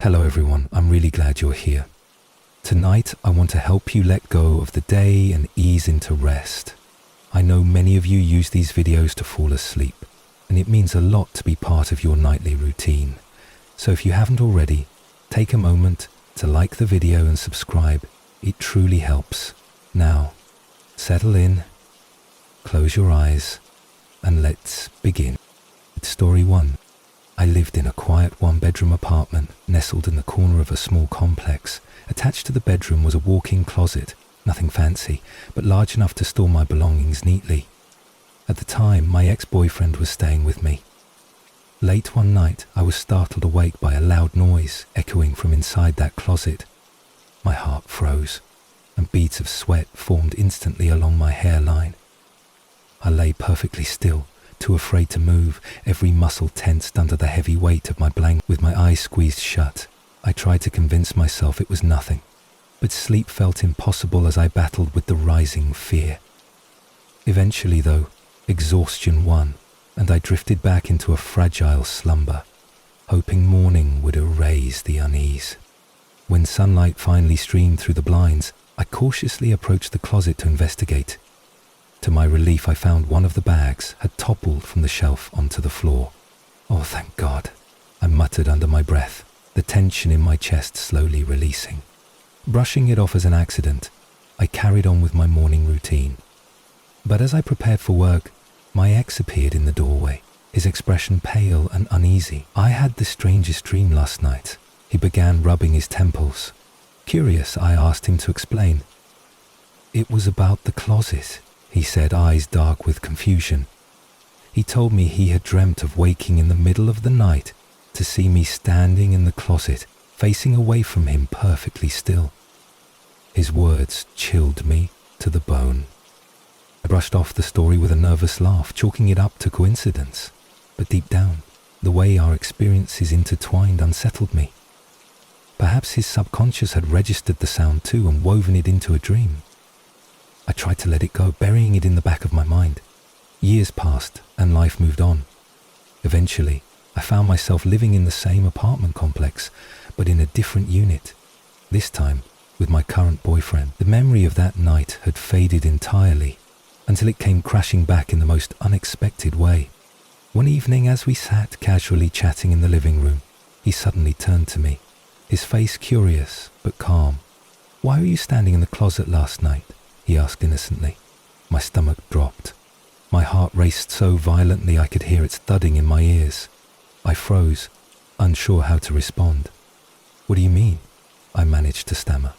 Hello everyone, I'm really glad you're here. Tonight I want to help you let go of the day and ease into rest. I know many of you use these videos to fall asleep, and it means a lot to be part of your nightly routine. So if you haven't already, take a moment to like the video and subscribe. It truly helps. Now, settle in, close your eyes, and let's begin. Story 1. I lived in a quiet one-bedroom apartment nestled in the corner of a small complex. Attached to the bedroom was a walk-in closet, nothing fancy, but large enough to store my belongings neatly. At the time, my ex-boyfriend was staying with me. Late one night, I was startled awake by a loud noise echoing from inside that closet. My heart froze, and beads of sweat formed instantly along my hairline. I lay perfectly still, too afraid to move, every muscle tensed under the heavy weight of my blanket. With my eyes squeezed shut, I tried to convince myself it was nothing, but sleep felt impossible as I battled with the rising fear. Eventually, though, exhaustion won, and I drifted back into a fragile slumber, hoping morning would erase the unease. When sunlight finally streamed through the blinds, I cautiously approached the closet to investigate. To my relief, I found one of the bags had toppled from the shelf onto the floor. Oh, thank God, I muttered under my breath, the tension in my chest slowly releasing. Brushing it off as an accident, I carried on with my morning routine. But as I prepared for work, my ex appeared in the doorway, his expression pale and uneasy. I had the strangest dream last night. He began rubbing his temples. Curious, I asked him to explain. It was about the closet, he said, eyes dark with confusion. He told me he had dreamt of waking in the middle of the night to see me standing in the closet, facing away from him perfectly still. His words chilled me to the bone. I brushed off the story with a nervous laugh, chalking it up to coincidence. But deep down, the way our experiences intertwined unsettled me. Perhaps his subconscious had registered the sound too and woven it into a dream. I tried to let it go, burying it in the back of my mind. Years passed and life moved on. Eventually, I found myself living in the same apartment complex, but in a different unit. This time, with my current boyfriend. The memory of that night had faded entirely, until it came crashing back in the most unexpected way. One evening, as we sat casually chatting in the living room, he suddenly turned to me, his face curious but calm. "Why were you standing in the closet last night?" he asked innocently. My stomach dropped. My heart raced so violently I could hear its thudding in my ears. I froze, unsure how to respond. "What do you mean?" I managed to stammer.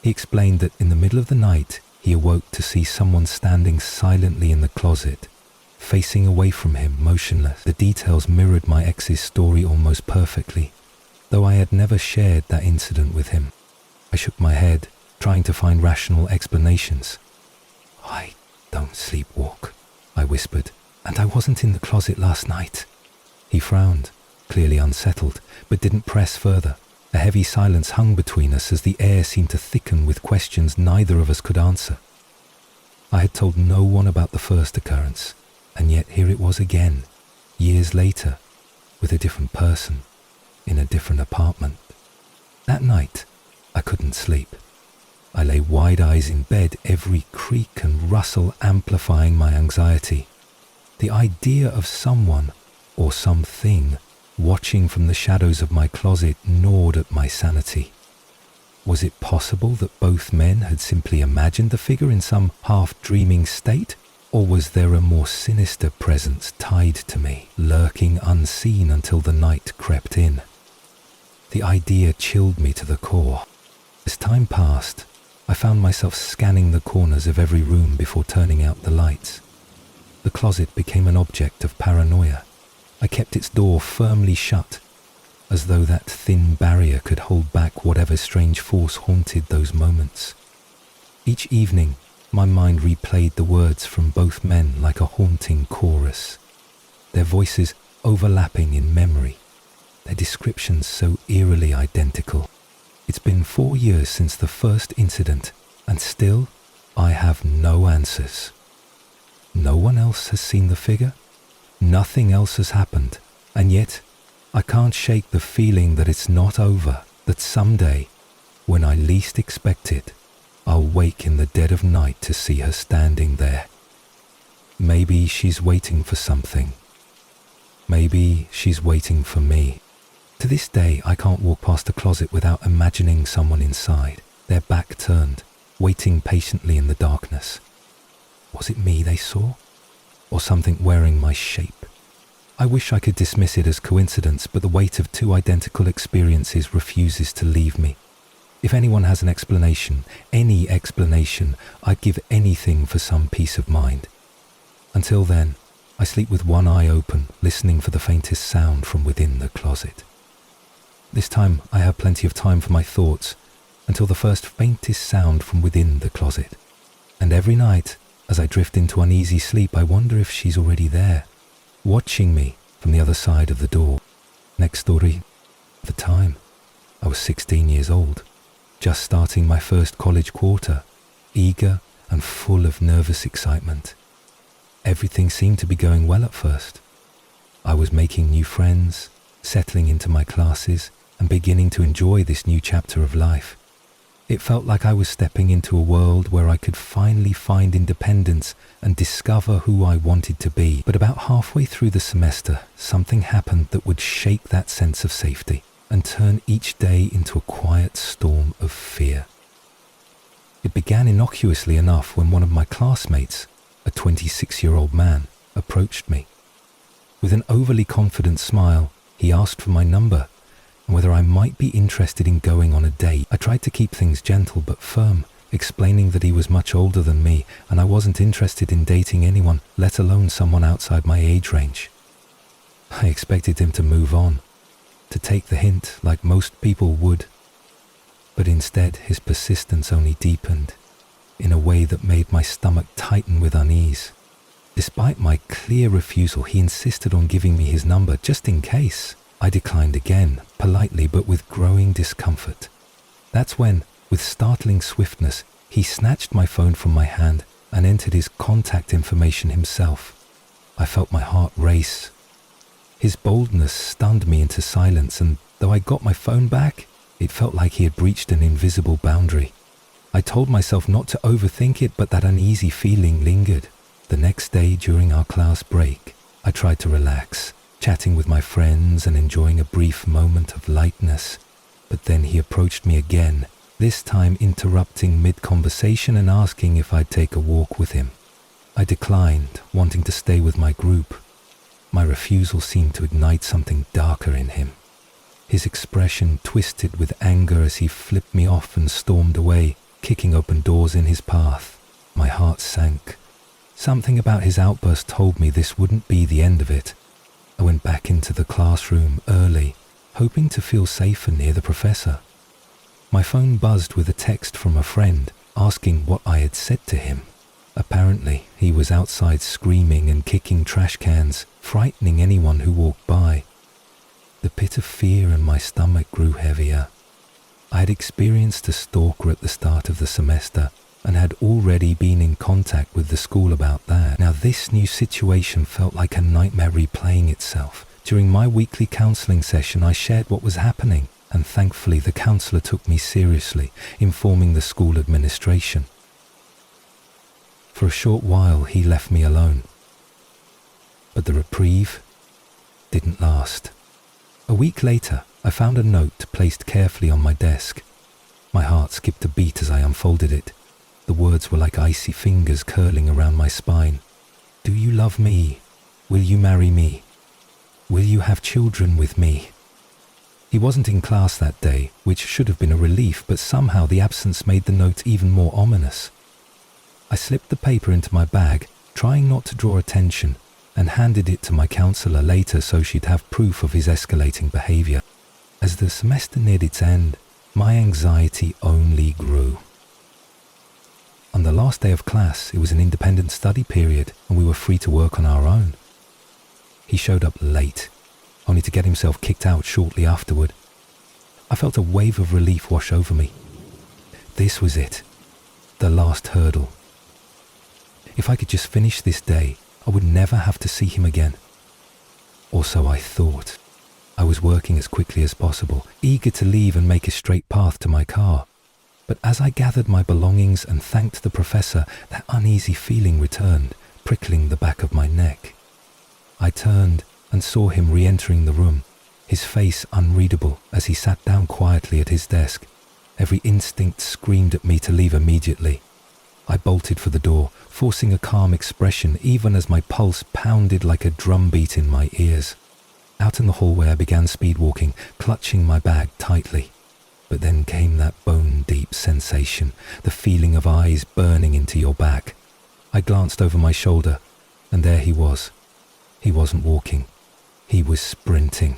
He explained that in the middle of the night, he awoke to see someone standing silently in the closet, facing away from him, motionless. The details mirrored my ex's story almost perfectly, though I had never shared that incident with him. I shook my head, trying to find rational explanations. "I don't sleepwalk," I whispered, "and I wasn't in the closet last night." He frowned, clearly unsettled, but didn't press further. A heavy silence hung between us as the air seemed to thicken with questions neither of us could answer. I had told no one about the first occurrence, and yet here it was again, years later, with a different person, in a different apartment. That night, I couldn't sleep. I lay wide eyes in bed, every creak and rustle amplifying my anxiety. The idea of someone, or something, watching from the shadows of my closet gnawed at my sanity. Was it possible that both men had simply imagined the figure in some half-dreaming state? Or was there a more sinister presence tied to me, lurking unseen until the night crept in? The idea chilled me to the core. As time passed, I found myself scanning the corners of every room before turning out the lights. The closet became an object of paranoia. I kept its door firmly shut, as though that thin barrier could hold back whatever strange force haunted those moments. Each evening, my mind replayed the words from both men like a haunting chorus, their voices overlapping in memory, their descriptions so eerily identical. It's been 4 years since the first incident, and still I have no answers. No one else has seen the figure. Nothing else has happened, and yet I can't shake the feeling that it's not over, that someday, when I least expect it, I'll wake in the dead of night to see her standing there. Maybe she's waiting for something. Maybe she's waiting for me. To this day, I can't walk past a closet without imagining someone inside, their back turned, waiting patiently in the darkness. Was it me they saw? Or something wearing my shape? I wish I could dismiss it as coincidence, but the weight of two identical experiences refuses to leave me. If anyone has an explanation, any explanation, I'd give anything for some peace of mind. Until then, I sleep with one eye open, listening for the faintest sound from within the closet. This time I have plenty of time for my thoughts, until the first faintest sound from within the closet. And every night, as I drift into uneasy sleep, I wonder if she's already there, watching me from the other side of the door. Next story. At the time, I was 16 years old, just starting my first college quarter, eager and full of nervous excitement. Everything seemed to be going well at first. I was making new friends, settling into my classes, and beginning to enjoy this new chapter of life. It felt like I was stepping into a world where I could finally find independence and discover who I wanted to be. But about halfway through the semester, something happened that would shake that sense of safety and turn each day into a quiet storm of fear. It began innocuously enough when one of my classmates, a 26-year-old man, approached me. With an overly confident smile, he asked for my number and whether I might be interested in going on a date. I tried to keep things gentle but firm, explaining that he was much older than me and I wasn't interested in dating anyone, let alone someone outside my age range. I expected him to move on, to take the hint like most people would. But instead, his persistence only deepened in a way that made my stomach tighten with unease. Despite my clear refusal, he insisted on giving me his number just in case. I declined again, politely but with growing discomfort. That's when, with startling swiftness, he snatched my phone from my hand and entered his contact information himself. I felt my heart race. His boldness stunned me into silence, and though I got my phone back, it felt like he had breached an invisible boundary. I told myself not to overthink it, but that uneasy feeling lingered. The next day, during our class break, I tried to relax, chatting with my friends and enjoying a brief moment of lightness. But then he approached me again, this time interrupting mid-conversation and asking if I'd take a walk with him. I declined, wanting to stay with my group. My refusal seemed to ignite something darker in him. His expression twisted with anger as he flipped me off and stormed away, kicking open doors in his path. My heart sank. Something about his outburst told me this wouldn't be the end of it. I went back into the classroom early, hoping to feel safer near the professor. My phone buzzed with a text from a friend, asking what I had said to him. Apparently, he was outside screaming and kicking trash cans, frightening anyone who walked by. The pit of fear in my stomach grew heavier. I had experienced a stalker at the start of the semester and had already been in contact with the school about that. Now this new situation felt like a nightmare replaying itself. During my weekly counselling session, I shared what was happening, and thankfully the counsellor took me seriously, informing the school administration. For a short while, he left me alone. But the reprieve didn't last. A week later, I found a note placed carefully on my desk. My heart skipped a beat as I unfolded it. The words were like icy fingers curling around my spine. Do you love me? Will you marry me? Will you have children with me? He wasn't in class that day, which should have been a relief, but somehow the absence made the note even more ominous. I slipped the paper into my bag, trying not to draw attention, and handed it to my counsellor later so she'd have proof of his escalating behaviour. As the semester neared its end, my anxiety only grew. On the last day of class, it was an independent study period and we were free to work on our own. He showed up late, only to get himself kicked out shortly afterward. I felt a wave of relief wash over me. This was it, the last hurdle. If I could just finish this day, I would never have to see him again. Or so I thought. I was working as quickly as possible, eager to leave and make a straight path to my car. But as I gathered my belongings and thanked the professor, that uneasy feeling returned, prickling the back of my neck. I turned and saw him re-entering the room, his face unreadable as he sat down quietly at his desk. Every instinct screamed at me to leave immediately. I bolted for the door, forcing a calm expression even as my pulse pounded like a drumbeat in my ears. Out in the hallway I began speed walking, clutching my bag tightly. But then came that bone-deep sensation, the feeling of eyes burning into your back. I glanced over my shoulder, and there he was. He wasn't walking. He was sprinting.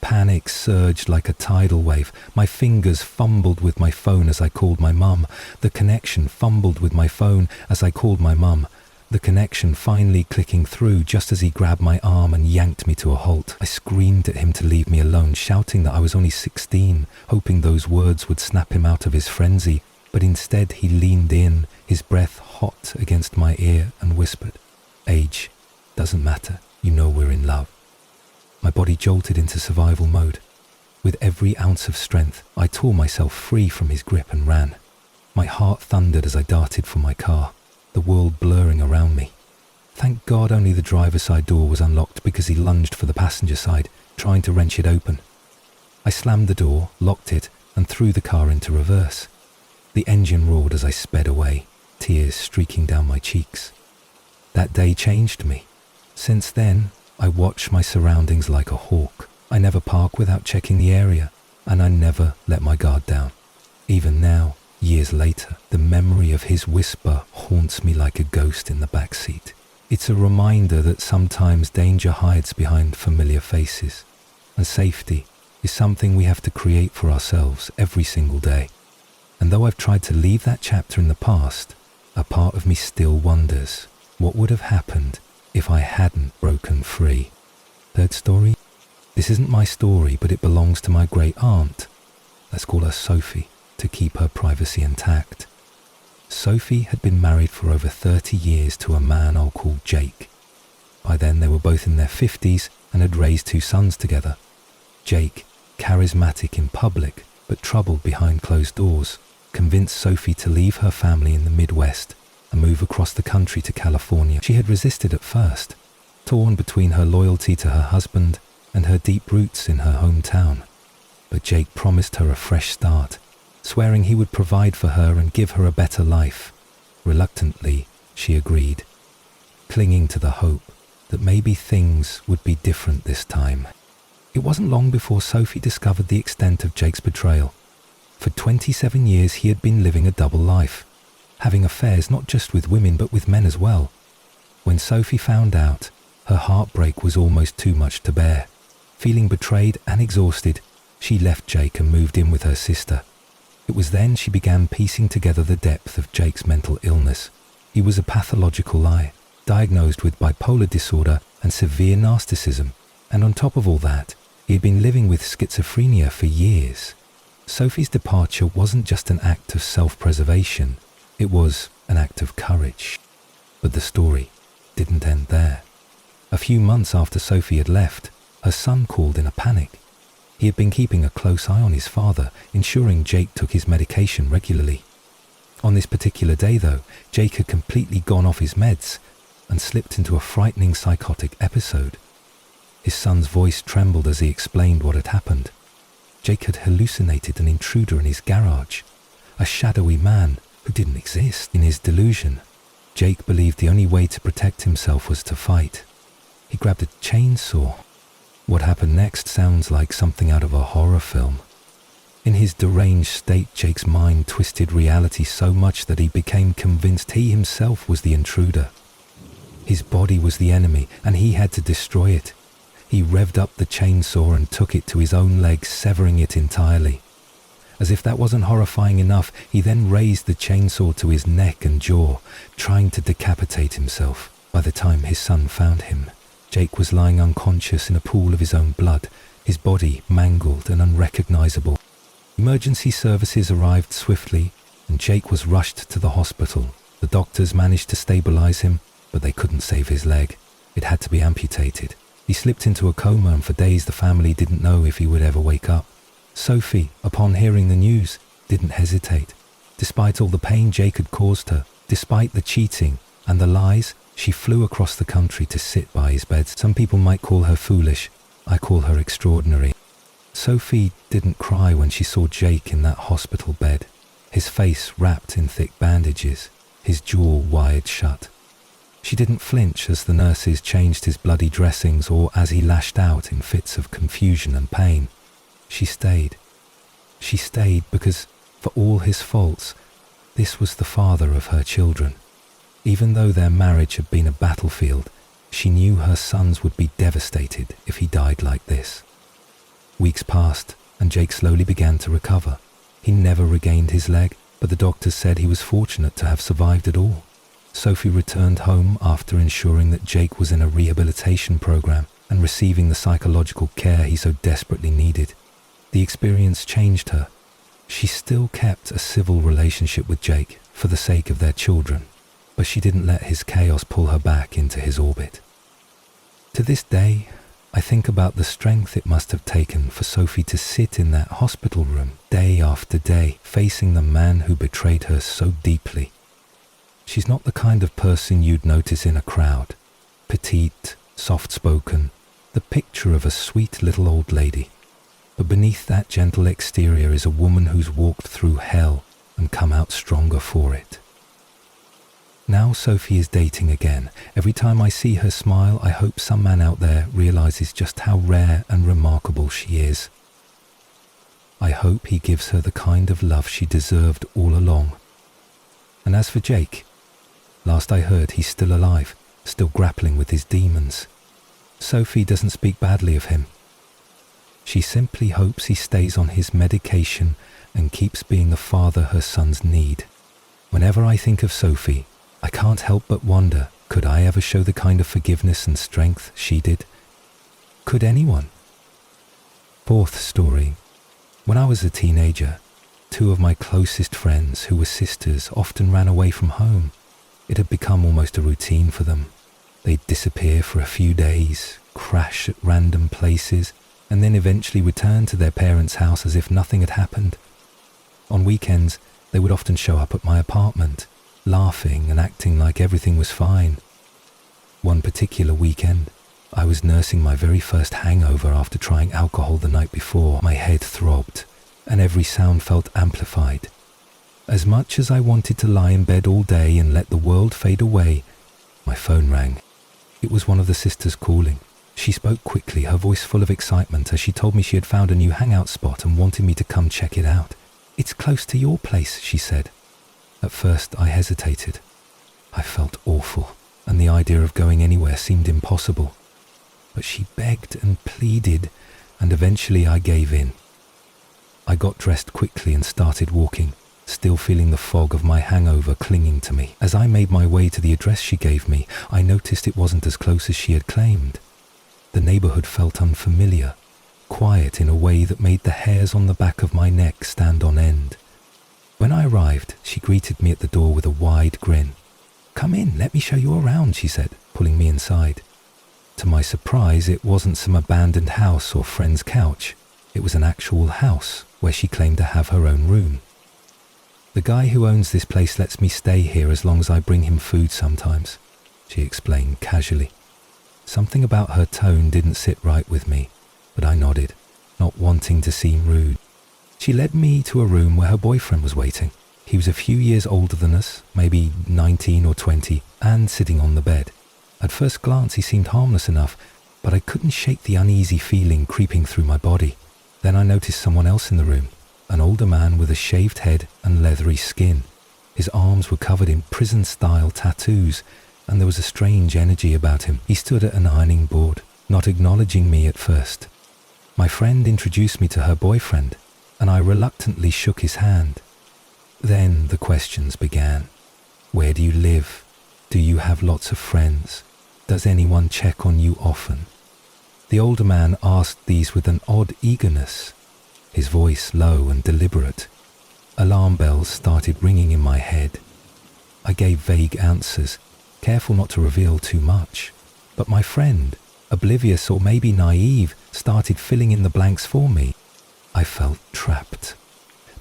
Panic surged like a tidal wave. My fingers fumbled with my phone as I called my mum. The connection fumbled with my phone as I called my mum. The connection finally clicking through just as he grabbed my arm and yanked me to a halt. I screamed at him to leave me alone, shouting that I was only 16, hoping those words would snap him out of his frenzy. But instead he leaned in, his breath hot against my ear, and whispered, "Age doesn't matter, you know we're in love." My body jolted into survival mode. With every ounce of strength, I tore myself free from his grip and ran. My heart thundered as I darted for my car, the world blurring around me. Thank God only the driver's side door was unlocked because he lunged for the passenger side, trying to wrench it open. I slammed the door, locked it, and threw the car into reverse. The engine roared as I sped away, tears streaking down my cheeks. That day changed me. Since then, I watch my surroundings like a hawk. I never park without checking the area, and I never let my guard down. Even now, years later, the memory of his whisper haunts me like a ghost in the back seat. It's a reminder that sometimes danger hides behind familiar faces, and safety is something we have to create for ourselves every single day. And though I've tried to leave that chapter in the past, a part of me still wonders what would have happened if I hadn't broken free. Third story? This isn't my story, but it belongs to my great aunt. Let's call her Sophie, to keep her privacy intact. Sophie had been married for over 30 years to a man I'll call Jake. By then they were both in their 50s and had raised 2 sons together. Jake, charismatic in public but troubled behind closed doors, convinced Sophie to leave her family in the Midwest and move across the country to California. She had resisted at first, torn between her loyalty to her husband and her deep roots in her hometown. But Jake promised her a fresh start, swearing he would provide for her and give her a better life. Reluctantly, she agreed, clinging to the hope that maybe things would be different this time. It wasn't long before Sophie discovered the extent of Jake's betrayal. For 27 years he had been living a double life, having affairs not just with women but with men as well. When Sophie found out, her heartbreak was almost too much to bear. Feeling betrayed and exhausted, she left Jake and moved in with her sister. It was then she began piecing together the depth of Jake's mental illness. He was a pathological liar, diagnosed with bipolar disorder and severe narcissism, and on top of all that, he had been living with schizophrenia for years. Sophie's departure wasn't just an act of self-preservation, it was an act of courage. But the story didn't end there. A few months after Sophie had left, her son called in a panic. He had been keeping a close eye on his father, ensuring Jake took his medication regularly. On this particular day, though, Jake had completely gone off his meds and slipped into a frightening psychotic episode. His son's voice trembled as he explained what had happened. Jake had hallucinated an intruder in his garage, a shadowy man who didn't exist. In his delusion, Jake believed the only way to protect himself was to fight. He grabbed a chainsaw. What happened next sounds like something out of a horror film. In his deranged state, Jake's mind twisted reality so much that he became convinced he himself was the intruder. His body was the enemy, and he had to destroy it. He revved up the chainsaw and took it to his own leg, severing it entirely. As if that wasn't horrifying enough, he then raised the chainsaw to his neck and jaw, trying to decapitate himself. By the time his son found him, Jake was lying unconscious in a pool of his own blood, his body mangled and unrecognizable. Emergency services arrived swiftly, and Jake was rushed to the hospital. The doctors managed to stabilize him, but they couldn't save his leg. It had to be amputated. He slipped into a coma, and for days the family didn't know if he would ever wake up. Sophie, upon hearing the news, didn't hesitate. Despite all the pain Jake had caused her, despite the cheating and the lies, she flew across the country to sit by his bed. Some people might call her foolish. I call her extraordinary. Sophie didn't cry when she saw Jake in that hospital bed, his face wrapped in thick bandages, his jaw wired shut. She didn't flinch as the nurses changed his bloody dressings or as he lashed out in fits of confusion and pain. She stayed. She stayed because, for all his faults, this was the father of her children. Even though their marriage had been a battlefield, she knew her sons would be devastated if he died like this. Weeks passed, and Jake slowly began to recover. He never regained his leg, but the doctors said he was fortunate to have survived it all. Sophie returned home after ensuring that Jake was in a rehabilitation program and receiving the psychological care he so desperately needed. The experience changed her. She still kept a civil relationship with Jake for the sake of their children, but she didn't let his chaos pull her back into his orbit. To this day, I think about the strength it must have taken for Sophie to sit in that hospital room day after day, facing the man who betrayed her so deeply. She's not the kind of person you'd notice in a crowd. Petite, soft-spoken, the picture of a sweet little old lady. But beneath that gentle exterior is a woman who's walked through hell and come out stronger for it. Now Sophie is dating again. Every time I see her smile, I hope some man out there realizes just how rare and remarkable she is. I hope he gives her the kind of love she deserved all along. And as for Jake, last I heard he's still alive, still grappling with his demons. Sophie doesn't speak badly of him. She simply hopes he stays on his medication and keeps being the father her sons need. Whenever I think of Sophie, I can't help but wonder, could I ever show the kind of forgiveness and strength she did? Could anyone? Fourth story. When I was a teenager, two of my closest friends, who were sisters, often ran away from home. It had become almost a routine for them. They'd disappear for a few days, crash at random places, and then eventually return to their parents' house as if nothing had happened. On weekends, they would often show up at my apartment, laughing and acting like everything was fine. One particular weekend, I was nursing my very first hangover after trying alcohol the night before. My head throbbed, and every sound felt amplified. As much as I wanted to lie in bed all day and let the world fade away, my phone rang. It was one of the sisters calling. She spoke quickly, her voice full of excitement, as she told me she had found a new hangout spot and wanted me to come check it out. "It's close to your place," she said. At first, I hesitated. I felt awful, and the idea of going anywhere seemed impossible. But she begged and pleaded, and eventually I gave in. I got dressed quickly and started walking, still feeling the fog of my hangover clinging to me. As I made my way to the address she gave me, I noticed it wasn't as close as she had claimed. The neighborhood felt unfamiliar, quiet in a way that made the hairs on the back of my neck stand on end. When I arrived, she greeted me at the door with a wide grin. "Come in, let me show you around," she said, pulling me inside. To my surprise, it wasn't some abandoned house or friend's couch. It was an actual house where she claimed to have her own room. "The guy who owns this place lets me stay here as long as I bring him food sometimes," she explained casually. Something about her tone didn't sit right with me, but I nodded, not wanting to seem rude. She led me to a room where her boyfriend was waiting. He was a few years older than us, maybe 19 or 20, and sitting on the bed. At first glance he seemed harmless enough, but I couldn't shake the uneasy feeling creeping through my body. Then I noticed someone else in the room, an older man with a shaved head and leathery skin. His arms were covered in prison-style tattoos, and there was a strange energy about him. He stood at an ironing board, not acknowledging me at first. My friend introduced me to her boyfriend, and I reluctantly shook his hand. Then the questions began. Where do you live? Do you have lots of friends? Does anyone check on you often? The older man asked these with an odd eagerness, his voice low and deliberate. Alarm bells started ringing in my head. I gave vague answers, careful not to reveal too much. But my friend, oblivious or maybe naive, started filling in the blanks for me. I felt trapped.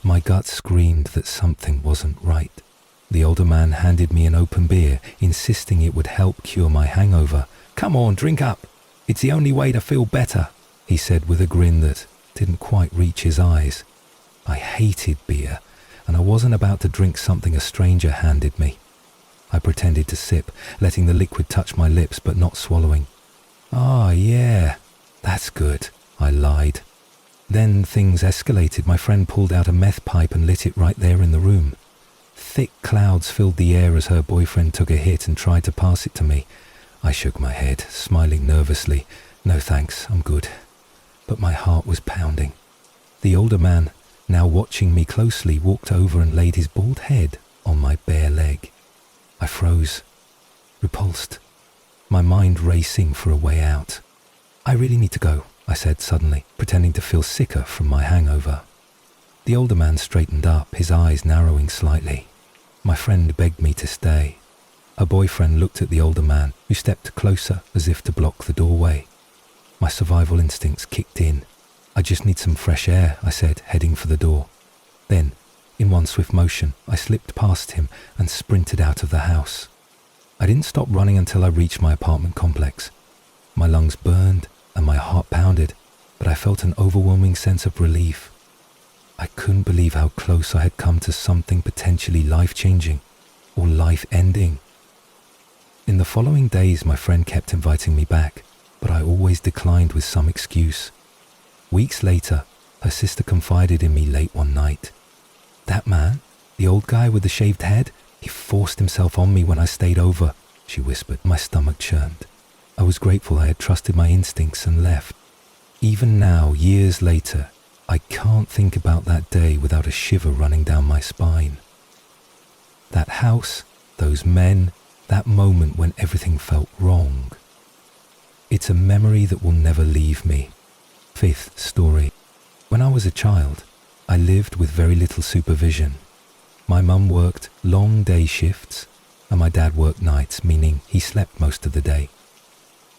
My gut screamed that something wasn't right. The older man handed me an open beer, insisting it would help cure my hangover. "Come on, drink up. It's the only way to feel better," he said with a grin that didn't quite reach his eyes. I hated beer, and I wasn't about to drink something a stranger handed me. I pretended to sip, letting the liquid touch my lips but not swallowing. "Ah, yeah, that's good," I lied. Then things escalated. My friend pulled out a meth pipe and lit it right there in the room. Thick clouds filled the air as her boyfriend took a hit and tried to pass it to me. I shook my head, smiling nervously. "No thanks, I'm good." But my heart was pounding. The older man, now watching me closely, walked over and laid his bald head on my bare leg. I froze, repulsed, my mind racing for a way out. "I really need to go," I said suddenly, pretending to feel sicker from my hangover. The older man straightened up, his eyes narrowing slightly. My friend begged me to stay. Her boyfriend looked at the older man, who stepped closer as if to block the doorway. My survival instincts kicked in. "I just need some fresh air," I said, heading for the door. Then, in one swift motion, I slipped past him and sprinted out of the house. I didn't stop running until I reached my apartment complex. My lungs burned and my heart pounded, but I felt an overwhelming sense of relief. I couldn't believe how close I had come to something potentially life-changing or life-ending. In the following days, my friend kept inviting me back, but I always declined with some excuse. Weeks later, her sister confided in me late one night. "That man, the old guy with the shaved head, he forced himself on me when I stayed over," she whispered. My stomach churned. I was grateful I had trusted my instincts and left. Even now, years later, I can't think about that day without a shiver running down my spine. That house, those men, that moment when everything felt wrong. It's a memory that will never leave me. Fifth story. When I was a child, I lived with very little supervision. My mum worked long day shifts, and my dad worked nights, meaning he slept most of the day.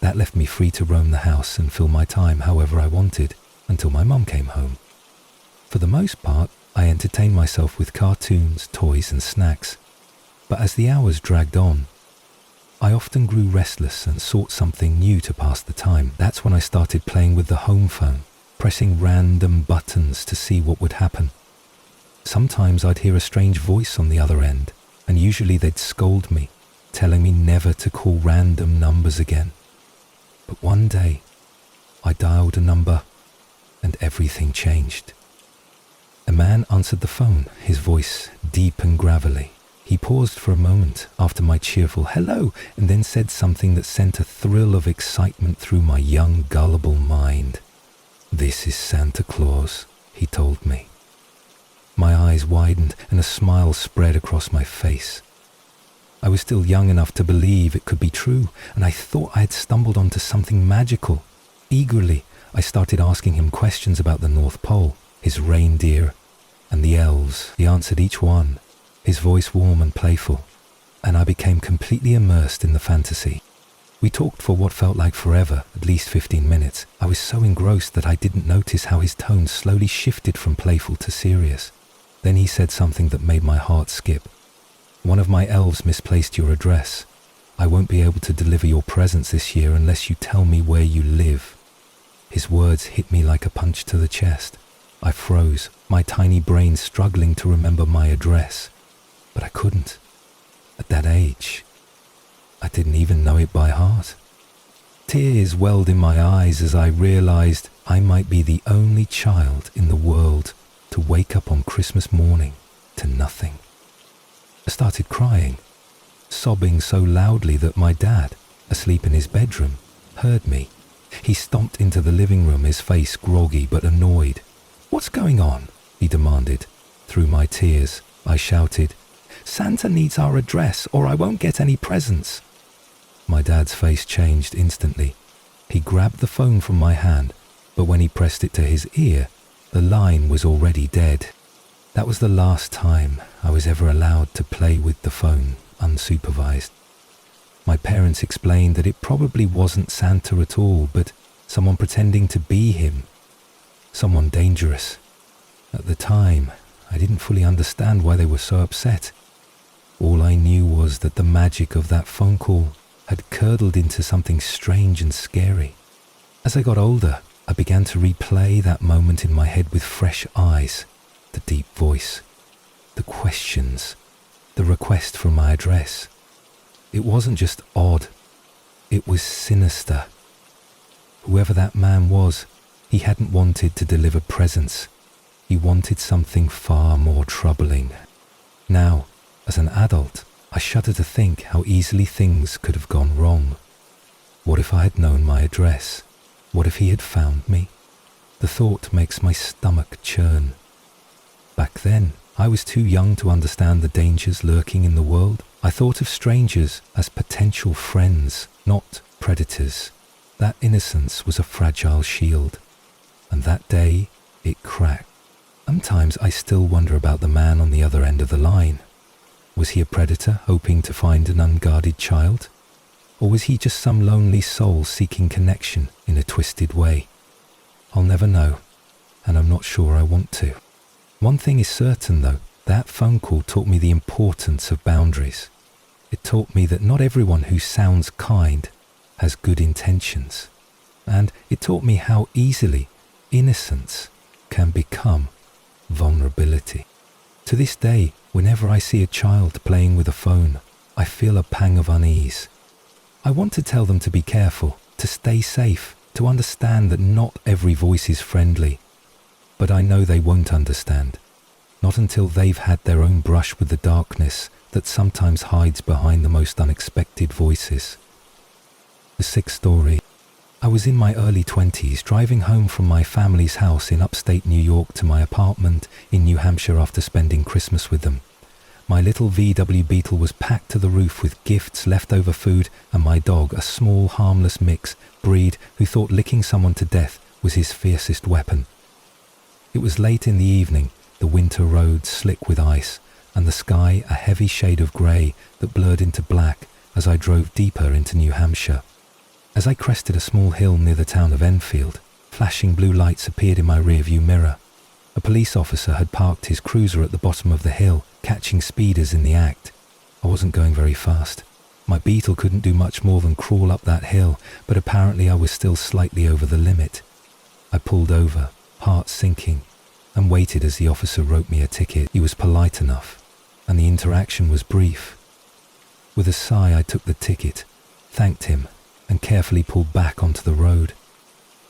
That left me free to roam the house and fill my time however I wanted until my mum came home. For the most part, I entertained myself with cartoons, toys and snacks. But as the hours dragged on, I often grew restless and sought something new to pass the time. That's when I started playing with the home phone, pressing random buttons to see what would happen. Sometimes I'd hear a strange voice on the other end, and usually they'd scold me, telling me never to call random numbers again. But one day, I dialed a number, and everything changed. A man answered the phone, his voice deep and gravelly. He paused for a moment after my cheerful hello, and then said something that sent a thrill of excitement through my young, gullible mind. "This is Santa Claus," he told me. My eyes widened and a smile spread across my face. I was still young enough to believe it could be true, and I thought I had stumbled onto something magical. Eagerly, I started asking him questions about the North Pole, his reindeer, and the elves. He answered each one, his voice warm and playful, and I became completely immersed in the fantasy. We talked for what felt like forever, at least 15 minutes. I was so engrossed that I didn't notice how his tone slowly shifted from playful to serious. Then he said something that made my heart skip. "One of my elves misplaced your address. I won't be able to deliver your presents this year unless you tell me where you live." His words hit me like a punch to the chest. I froze, my tiny brain struggling to remember my address. But I couldn't. At that age, I didn't even know it by heart. Tears welled in my eyes as I realized I might be the only child in the world to wake up on Christmas morning to nothing. I started crying, sobbing so loudly that my dad, asleep in his bedroom, heard me. He stomped into the living room, his face groggy but annoyed. "What's going on?" he demanded. Through my tears, I shouted, "Santa needs our address or I won't get any presents." My dad's face changed instantly. He grabbed the phone from my hand, but when he pressed it to his ear, the line was already dead. That was the last time I was ever allowed to play with the phone unsupervised. My parents explained that it probably wasn't Santa at all, but someone pretending to be him. Someone dangerous. At the time, I didn't fully understand why they were so upset. All I knew was that the magic of that phone call had curdled into something strange and scary. As I got older, I began to replay that moment in my head with fresh eyes, the deep voice, the questions, the request for my address. It wasn't just odd, it was sinister. Whoever that man was, he hadn't wanted to deliver presents. He wanted something far more troubling. Now, as an adult, I shudder to think how easily things could have gone wrong. What if I had known my address? What if he had found me? The thought makes my stomach churn. Back then, I was too young to understand the dangers lurking in the world. I thought of strangers as potential friends, not predators. That innocence was a fragile shield. And that day, it cracked. Sometimes I still wonder about the man on the other end of the line. Was he a predator hoping to find an unguarded child? Or was he just some lonely soul seeking connection in a twisted way? I'll never know, and I'm not sure I want to. One thing is certain though, that phone call taught me the importance of boundaries. It taught me that not everyone who sounds kind has good intentions. And it taught me how easily innocence can become vulnerability. To this day, whenever I see a child playing with a phone, I feel a pang of unease. I want to tell them to be careful, to stay safe, to understand that not every voice is friendly. But I know they won't understand, not until they've had their own brush with the darkness that sometimes hides behind the most unexpected voices. The sixth story. I was in my early 20s driving home from my family's house in upstate New York to my apartment in New Hampshire after spending Christmas with them. My little VW Beetle was packed to the roof with gifts, leftover food, and my dog, a small, harmless mix breed who thought licking someone to death was his fiercest weapon. It was late in the evening, the winter roads slick with ice, and the sky a heavy shade of grey that blurred into black as I drove deeper into New Hampshire. As I crested a small hill near the town of Enfield, flashing blue lights appeared in my rearview mirror. A police officer had parked his cruiser at the bottom of the hill, catching speeders in the act. I wasn't going very fast. My Beetle couldn't do much more than crawl up that hill, but apparently I was still slightly over the limit. I pulled over, heart sinking, and waited as the officer wrote me a ticket. He was polite enough, and the interaction was brief. With a sigh, I took the ticket, thanked him, and carefully pulled back onto the road,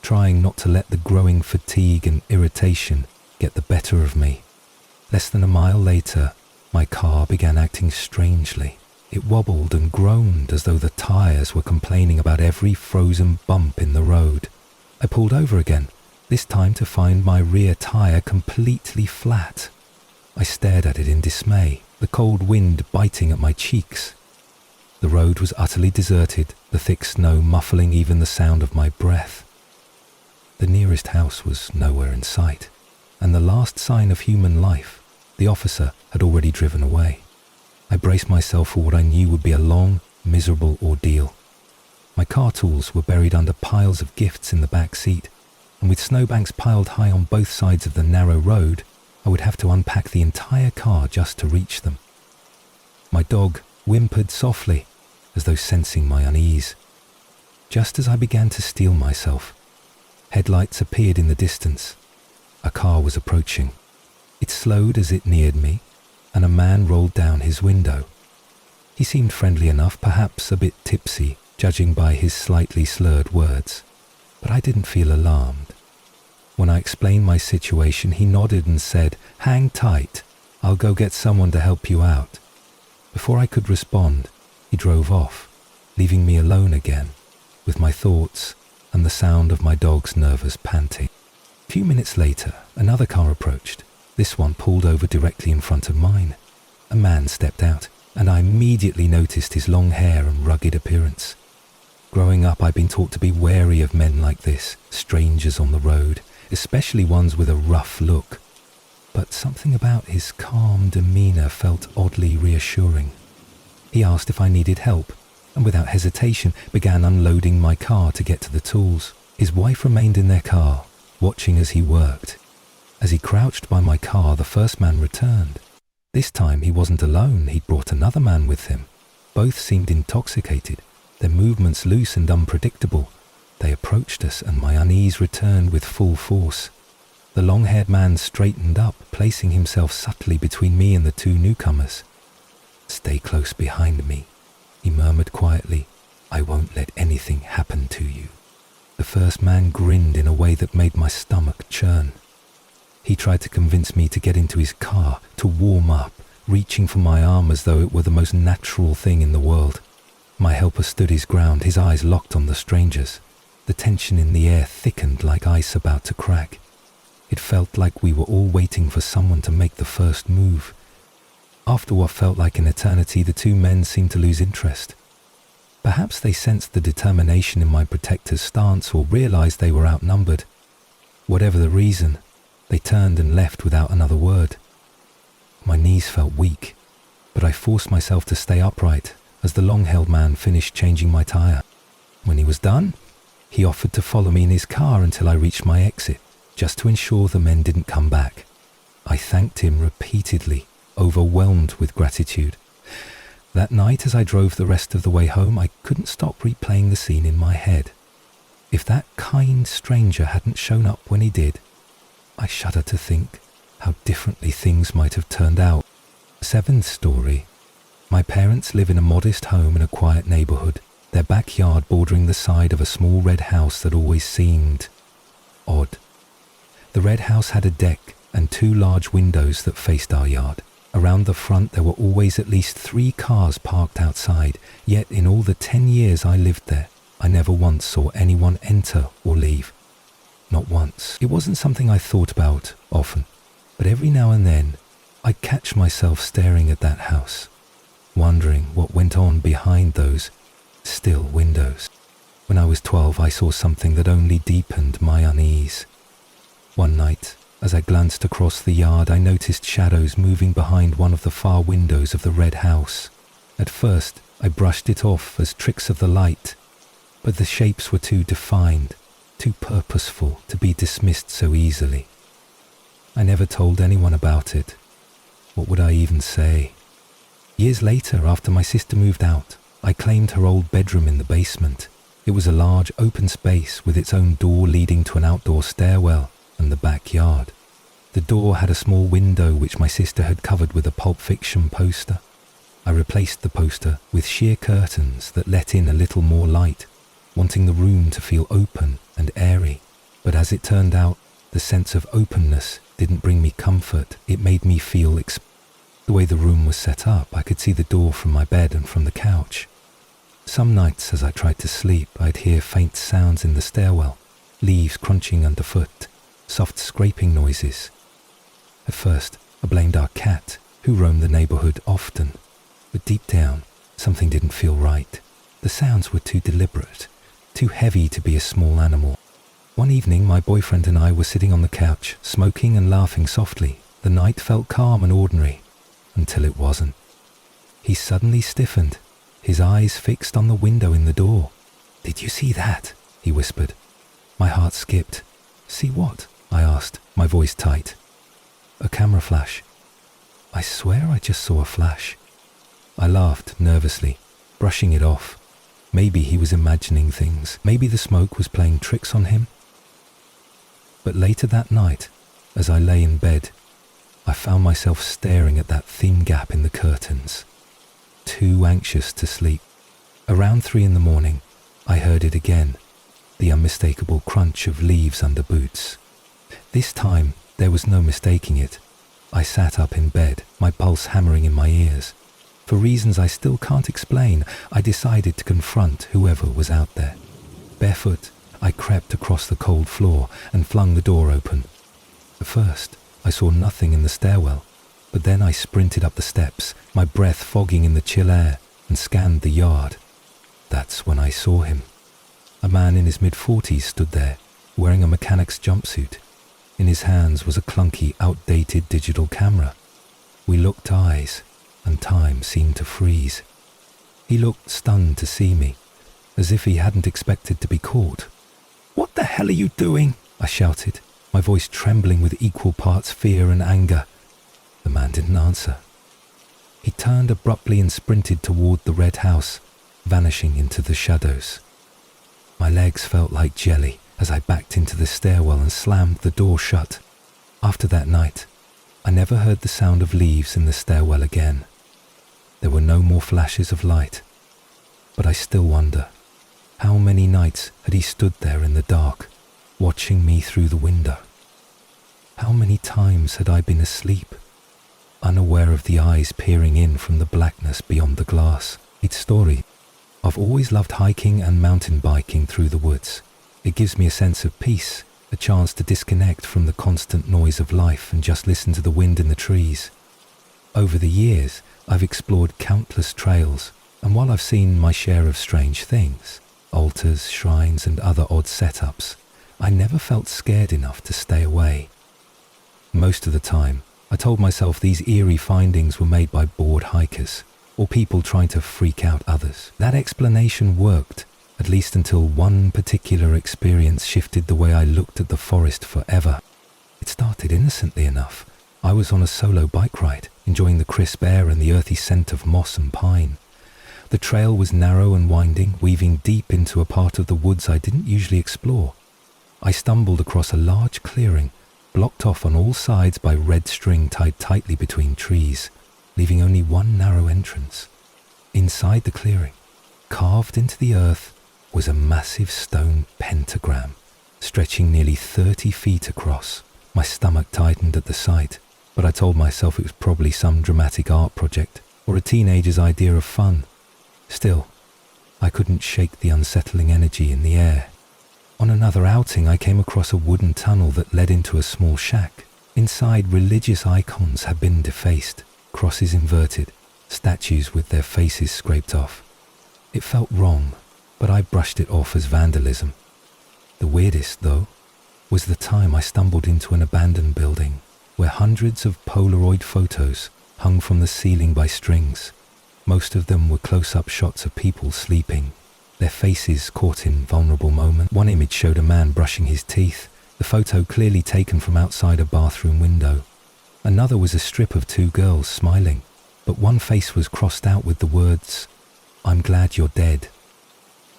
trying not to let the growing fatigue and irritation get the better of me. Less than a mile later, my car began acting strangely. It wobbled and groaned as though the tires were complaining about every frozen bump in the road. I pulled over again, this time to find my rear tire completely flat. I stared at it in dismay, the cold wind biting at my cheeks. The road was utterly deserted, the thick snow muffling even the sound of my breath. The nearest house was nowhere in sight, and the last sign of human life, the officer, had already driven away. I braced myself for what I knew would be a long, miserable ordeal. My car tools were buried under piles of gifts in the back seat, and with snowbanks piled high on both sides of the narrow road, I would have to unpack the entire car just to reach them. My dog whimpered softly, as though sensing my unease. Just as I began to steel myself, headlights appeared in the distance. A car was approaching. It slowed as it neared me, and a man rolled down his window. He seemed friendly enough, perhaps a bit tipsy, judging by his slightly slurred words, but I didn't feel alarmed. When I explained my situation, he nodded and said, "Hang tight, I'll go get someone to help you out." Before I could respond, he drove off, leaving me alone again, with my thoughts and the sound of my dog's nervous panting. A few minutes later, another car approached. This one pulled over directly in front of mine. A man stepped out, and I immediately noticed his long hair and rugged appearance. Growing up, I'd been taught to be wary of men like this, strangers on the road, especially ones with a rough look. But something about his calm demeanor felt oddly reassuring. He asked if I needed help, and without hesitation began unloading my car to get to the tools. His wife remained in their car, watching as he worked. As he crouched by my car, the first man returned. This time he wasn't alone, he'd brought another man with him. Both seemed intoxicated, their movements loose and unpredictable. They approached us and my unease returned with full force. The long-haired man straightened up, placing himself subtly between me and the two newcomers. "Stay close behind me," he murmured quietly. "I won't let anything happen to you." The first man grinned in a way that made my stomach churn. He tried to convince me to get into his car, to warm up, reaching for my arm as though it were the most natural thing in the world. My helper stood his ground, his eyes locked on the strangers. The tension in the air thickened like ice about to crack. It felt like we were all waiting for someone to make the first move. After what felt like an eternity, the two men seemed to lose interest. Perhaps they sensed the determination in my protector's stance or realized they were outnumbered. Whatever the reason, they turned and left without another word. My knees felt weak, but I forced myself to stay upright as the long-haired man finished changing my tire. When he was done, he offered to follow me in his car until I reached my exit, just to ensure the men didn't come back. I thanked him repeatedly, overwhelmed with gratitude. That night, as I drove the rest of the way home, I couldn't stop replaying the scene in my head. If that kind stranger hadn't shown up when he did, I shudder to think how differently things might have turned out. Seventh story. My parents live in a modest home in a quiet neighborhood, their backyard bordering the side of a small red house that always seemed odd. The red house had a deck and two large windows that faced our yard. Around the front there were always at least 3 cars parked outside, yet in all the 10 years I lived there, I never once saw anyone enter or leave. Not once. It wasn't something I thought about often, but every now and then I'd catch myself staring at that house, wondering what went on behind those still windows. When I was 12, I saw something that only deepened my unease. One night, as I glanced across the yard, I noticed shadows moving behind one of the far windows of the red house. At first, I brushed it off as tricks of the light, but the shapes were too defined, too purposeful to be dismissed so easily. I never told anyone about it. What would I even say? Years later, after my sister moved out, I claimed her old bedroom in the basement. It was a large open space with its own door leading to an outdoor stairwell and the backyard. The door had a small window which my sister had covered with a Pulp Fiction poster. I replaced the poster with sheer curtains that let in a little more light, wanting the room to feel open and airy. But as it turned out, the sense of openness didn't bring me comfort. It made me feel the way the room was set up, I could see the door from my bed and from the couch. Some nights as I tried to sleep, I'd hear faint sounds in the stairwell, leaves crunching underfoot, soft scraping noises. At first, I blamed our cat, who roamed the neighborhood often, but deep down, something didn't feel right. The sounds were too deliberate, too heavy to be a small animal. One evening, my boyfriend and I were sitting on the couch, smoking and laughing softly. The night felt calm and ordinary, until it wasn't. He suddenly stiffened, his eyes fixed on the window in the door. "Did you see that?" he whispered. My heart skipped. "See what?" I asked, my voice tight. "A camera flash." "I swear I just saw a flash." I laughed nervously, brushing it off. Maybe he was imagining things. Maybe the smoke was playing tricks on him. But later that night, as I lay in bed, I found myself staring at that thin gap in the curtains, too anxious to sleep. Around 3 a.m, I heard it again, the unmistakable crunch of leaves under boots. This time, there was no mistaking it. I sat up in bed, my pulse hammering in my ears. For reasons I still can't explain, I decided to confront whoever was out there. Barefoot, I crept across the cold floor and flung the door open. At first, I saw nothing in the stairwell, but then I sprinted up the steps, my breath fogging in the chill air, and scanned the yard. That's when I saw him. A man in his mid-40s stood there, wearing a mechanic's jumpsuit. In his hands was a clunky, outdated digital camera. We locked eyes, and time seemed to freeze. He looked stunned to see me, as if he hadn't expected to be caught. "What the hell are you doing?" I shouted, my voice trembling with equal parts fear and anger. The man didn't answer. He turned abruptly and sprinted toward the red house, vanishing into the shadows. My legs felt like jelly as I backed into the stairwell and slammed the door shut. After that night, I never heard the sound of leaves in the stairwell again. There were no more flashes of light, but I still wonder, how many nights had he stood there in the dark, watching me through the window? How many times had I been asleep, unaware of the eyes peering in from the blackness beyond the glass? It's story. I've always loved hiking and mountain biking through the woods. It gives me a sense of peace, a chance to disconnect from the constant noise of life and just listen to the wind in the trees. Over the years, I've explored countless trails, and while I've seen my share of strange things, altars, shrines, and other odd setups, I never felt scared enough to stay away. Most of the time, I told myself these eerie findings were made by bored hikers, or people trying to freak out others. That explanation worked, at least until one particular experience shifted the way I looked at the forest forever. It started innocently enough. I was on a solo bike ride, enjoying the crisp air and the earthy scent of moss and pine. The trail was narrow and winding, weaving deep into a part of the woods I didn't usually explore. I stumbled across a large clearing, blocked off on all sides by red string tied tightly between trees, leaving only one narrow entrance. Inside the clearing, carved into the earth, was a massive stone pentagram, stretching nearly 30 feet across. My stomach tightened at the sight, but I told myself it was probably some dramatic art project or a teenager's idea of fun. Still, I couldn't shake the unsettling energy in the air. On another outing, I came across a wooden tunnel that led into a small shack. Inside, religious icons had been defaced, crosses inverted, statues with their faces scraped off. It felt wrong, but I brushed it off as vandalism. The weirdest, though, was the time I stumbled into an abandoned building where hundreds of Polaroid photos hung from the ceiling by strings. Most of them were close-up shots of people sleeping, their faces caught in vulnerable moments. One image showed a man brushing his teeth, the photo clearly taken from outside a bathroom window. Another was a strip of two girls smiling, but one face was crossed out with the words, "I'm glad you're dead."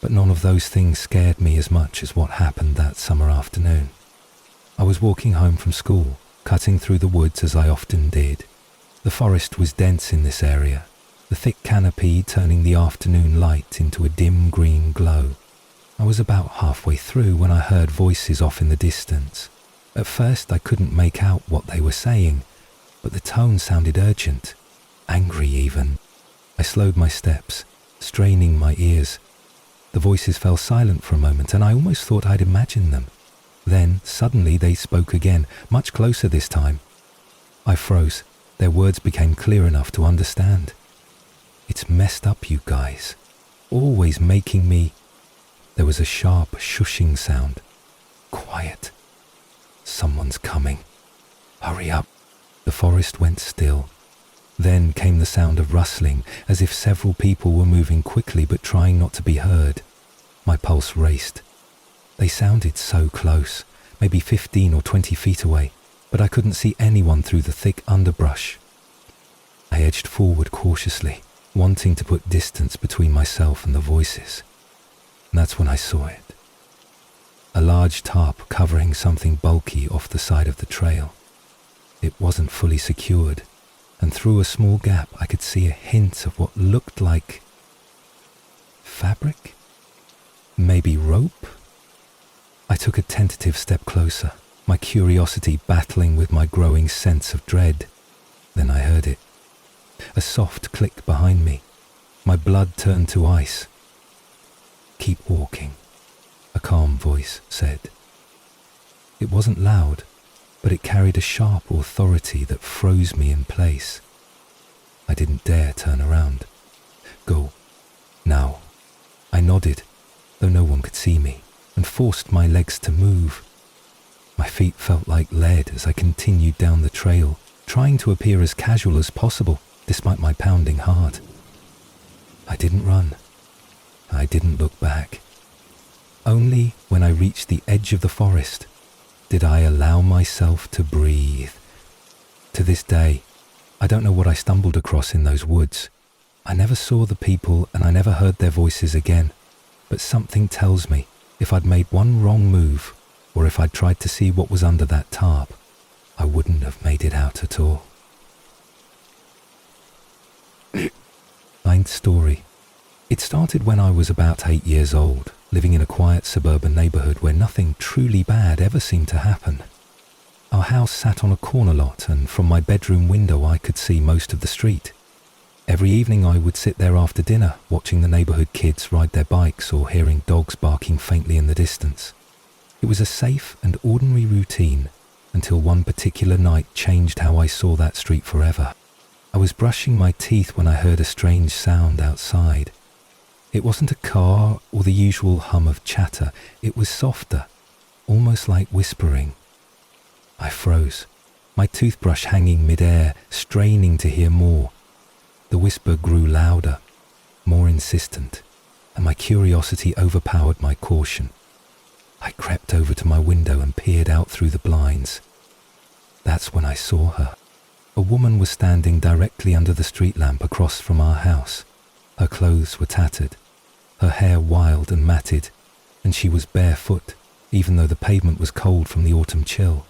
But none of those things scared me as much as what happened that summer afternoon. I was walking home from school, cutting through the woods as I often did. The forest was dense in this area, the thick canopy turning the afternoon light into a dim green glow. I was about halfway through when I heard voices off in the distance. At first I couldn't make out what they were saying, but the tone sounded urgent, angry even. I slowed my steps, straining my ears. The voices fell silent for a moment, and I almost thought I'd imagined them. Then, suddenly, they spoke again, much closer this time. I froze. Their words became clear enough to understand. "It's messed up, you guys. Always making me..." There was a sharp, shushing sound. "Quiet. Someone's coming. Hurry up." The forest went still. Then came the sound of rustling, as if several people were moving quickly but trying not to be heard. My pulse raced. They sounded so close, maybe 15 or 20 feet away, but I couldn't see anyone through the thick underbrush. I edged forward cautiously, wanting to put distance between myself and the voices. And that's when I saw it. A large tarp covering something bulky off the side of the trail. It wasn't fully secured, and through a small gap I could see a hint of what looked like fabric? Maybe rope? I took a tentative step closer, my curiosity battling with my growing sense of dread. Then I heard it. A soft click behind me. My blood turned to ice. "Keep walking," a calm voice said. It wasn't loud, but it carried a sharp authority that froze me in place. I didn't dare turn around. "Go. Now." I nodded, though no one could see me, and forced my legs to move. My feet felt like lead as I continued down the trail, trying to appear as casual as possible, despite my pounding heart. I didn't run. I didn't look back. Only when I reached the edge of the forest did I allow myself to breathe. To this day, I don't know what I stumbled across in those woods. I never saw the people and I never heard their voices again, but something tells me if I'd made one wrong move, or if I'd tried to see what was under that tarp, I wouldn't have made it out at all. Ninth story. It started when I was about 8 years old, living in a quiet suburban neighborhood where nothing truly bad ever seemed to happen. Our house sat on a corner lot, and from my bedroom window I could see most of the street. Every evening I would sit there after dinner, watching the neighborhood kids ride their bikes or hearing dogs barking faintly in the distance. It was a safe and ordinary routine until one particular night changed how I saw that street forever. I was brushing my teeth when I heard a strange sound outside. It wasn't a car or the usual hum of chatter. It was softer, almost like whispering. I froze, my toothbrush hanging mid-air, straining to hear more. The whisper grew louder, more insistent, and my curiosity overpowered my caution. I crept over to my window and peered out through the blinds. That's when I saw her. A woman was standing directly under the street lamp across from our house. Her clothes were tattered, her hair wild and matted, and she was barefoot, even though the pavement was cold from the autumn chill.